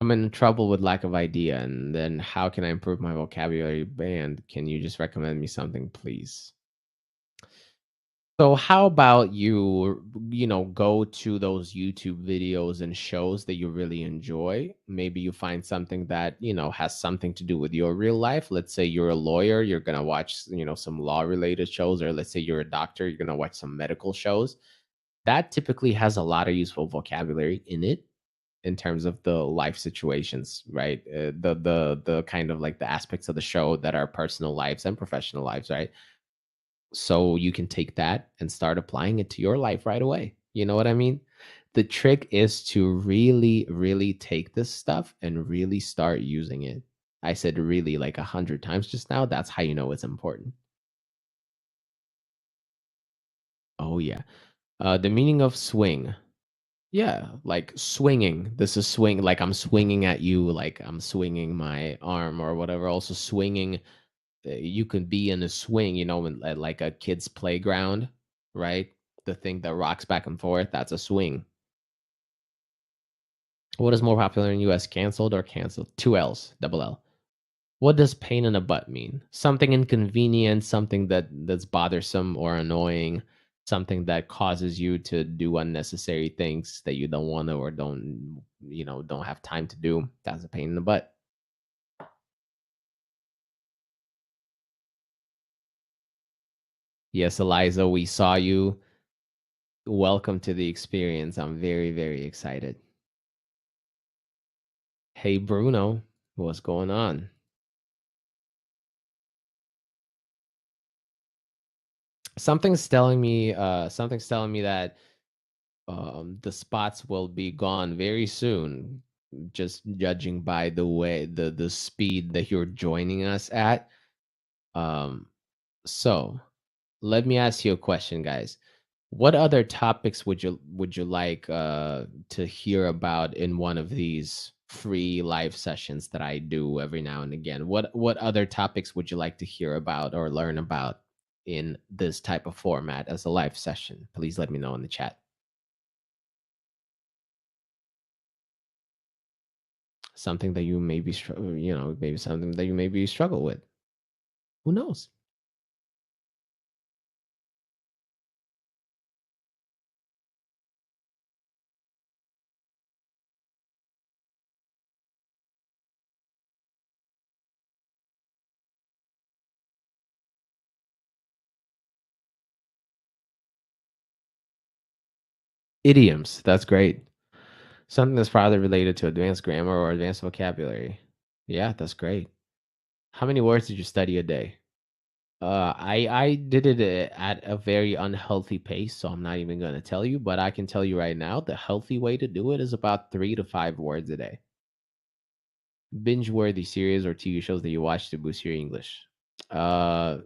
I'm in trouble with lack of idea, and then how can I improve my vocabulary band? Can you just recommend me something, please? So how about go to those YouTube videos and shows that you really enjoy? Maybe you find something that, has something to do with your real life. Let's say you're a lawyer, you're going to watch, some law related shows, or let's say you're a doctor, you're going to watch some medical shows. That typically has a lot of useful vocabulary in it in terms of the life situations, right? The kind of like the aspects of the show that are personal lives and professional lives, right? So you can take that and start applying it to your life right away. You know what I mean? The trick is to really, really take this stuff and really start using it. I said really like 100 times just now. That's how you know it's important. Oh, yeah. The meaning of swing. Yeah, like swinging. This is swing, like I'm swinging at you, like I'm swinging my arm or whatever. Also, swinging, you can be in a swing, at like a kid's playground, right? The thing that rocks back and forth, that's a swing. What is more popular in US, canceled or canceled? Two L's, double L. What does pain in the butt mean? Something inconvenient, something that's bothersome or annoying, something that causes you to do unnecessary things that you don't want to or don't have time to do. That's a pain in the butt. Yes, Eliza, we saw you. Welcome to the experience. I'm very, very excited. Hey, Bruno, what's going on? Something's telling me that the spots will be gone very soon, just judging by the way the speed that you're joining us at. Um, so let me ask you a question, guys. What other topics would you like to hear about in one of these free live sessions that I do every now and again? What other topics would you like to hear about or learn about in this type of format as a live session? Please let me know in the chat. Something that you maybe maybe something that you maybe struggle with. Who knows? Idioms. That's great. Something that's probably related to advanced grammar or advanced vocabulary. Yeah, that's great. How many words did you study a day? I did it at a very unhealthy pace, so I'm not even gonna tell you. But I can tell you right now, the healthy way to do it is about 3 to 5 words a day. Binge-worthy series or TV shows that you watch to boost your English. Uh,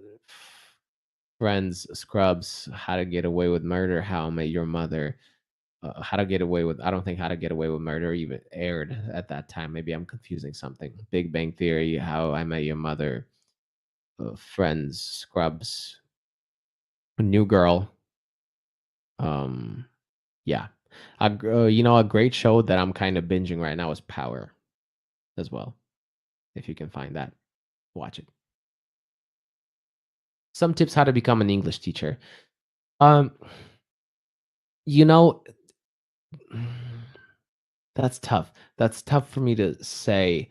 Friends, Scrubs, How to Get Away with Murder, How I Met Your Mother, How to Get Away with. I don't think How to Get Away with Murder even aired at that time. Maybe I'm confusing something. Big Bang Theory, How I Met Your Mother, Friends, Scrubs, New Girl. Um, yeah, a great show that I'm kind of binging right now is Power as well. If you can find that, watch it. Some tips how to become an English teacher. Um, you know, that's tough. That's tough for me to say.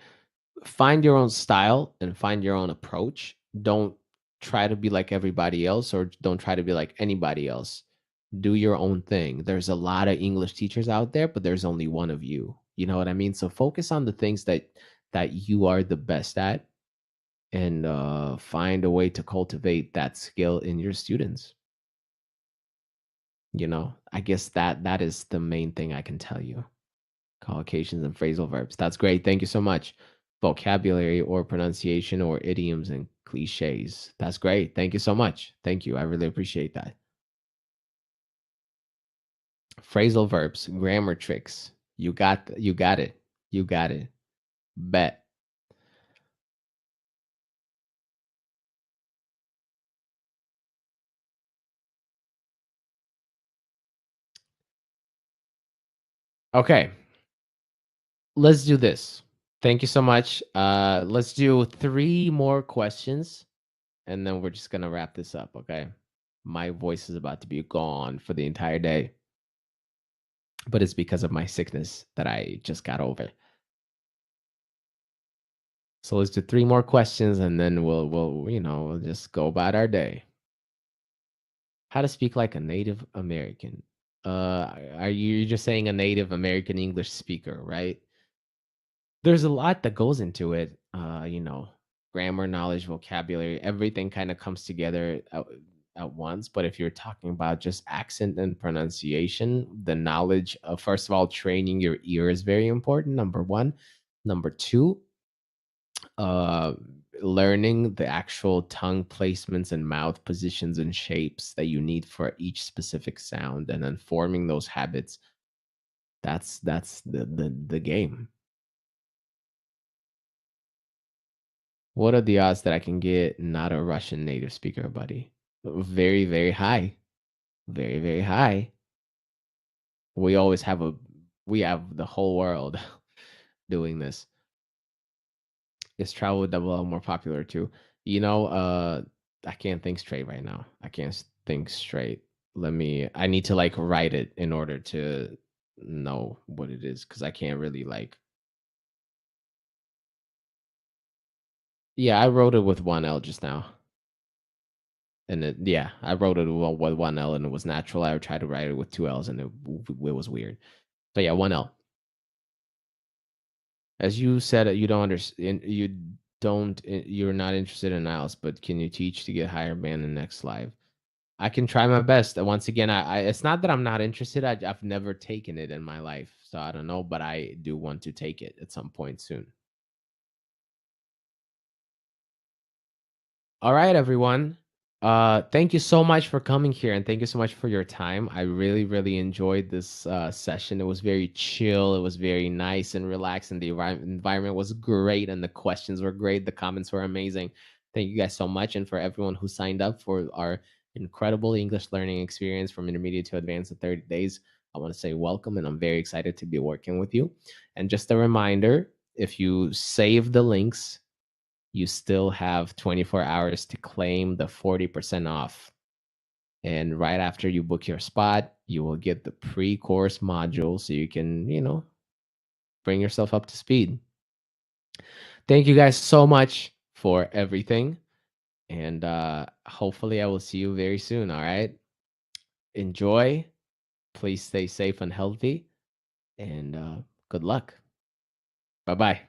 Find your own style and find your own approach. Don't try to be like everybody else or don't try to be like anybody else. Do your own thing. There's a lot of English teachers out there, but there's only one of you. You know what I mean? So focus on the things that you are the best at, and find a way to cultivate that skill in your students. I guess that is the main thing I can tell you. Collocations and phrasal verbs. That's great. Thank you so much. Vocabulary or pronunciation or idioms and cliches. That's great. Thank you so much. Thank you. I really appreciate that. Phrasal verbs, grammar tricks. You got it. You got it. Bet. Okay. Let's do this. Thank you so much. Let's do three more questions, and then we're just gonna wrap this up, okay? My voice is about to be gone for the entire day, but it's because of my sickness that I just got over. So let's do three more questions, and then we'll just go about our day. How to speak like a Native American? Are you just saying a Native American English speaker, right? There's a lot that goes into it. Grammar, knowledge, vocabulary, everything kind of comes together at once. But if you're talking about just accent and pronunciation, the knowledge of, first of all, training your ear is very important. Number one. Number two, uh, learning the actual tongue placements and mouth positions and shapes that you need for each specific sound, and then forming those habits. That's the game. What are the odds that I can get not a Russian native speaker, buddy? Very, very high. Very, very high. We always have we have the whole world doing this. Is travel double more popular too? I can't think straight right now. I can't think straight. I need to like write it in order to know what it is, because I can't really like. Yeah, I wrote it with one L just now. And yeah, I wrote it with one L and it was natural. I tried to write it with two L's and it was weird. But yeah, one L. As you said, you don't understand. You're not interested in IELTS, but can you teach to get higher band in next live? I can try my best. Once again, it's not that I'm not interested. I've never taken it in my life, so I don't know, but I do want to take it at some point soon. All right, everyone. Thank you so much for coming here, and thank you so much for your time. I really, really enjoyed this session. It was very chill. It was very nice and relaxed, and the environment was great, and the questions were great. The comments were amazing. Thank you guys so much, and for everyone who signed up for our incredible English learning experience from intermediate to advanced in 30 days. I want to say welcome, and I'm very excited to be working with you. And just a reminder, if you save the links, you still have 24 hours to claim the 40% off. And right after you book your spot, you will get the pre-course module so you can, bring yourself up to speed. Thank you guys so much for everything. And hopefully I will see you very soon. All right. Enjoy. Please stay safe and healthy. And good luck. Bye bye.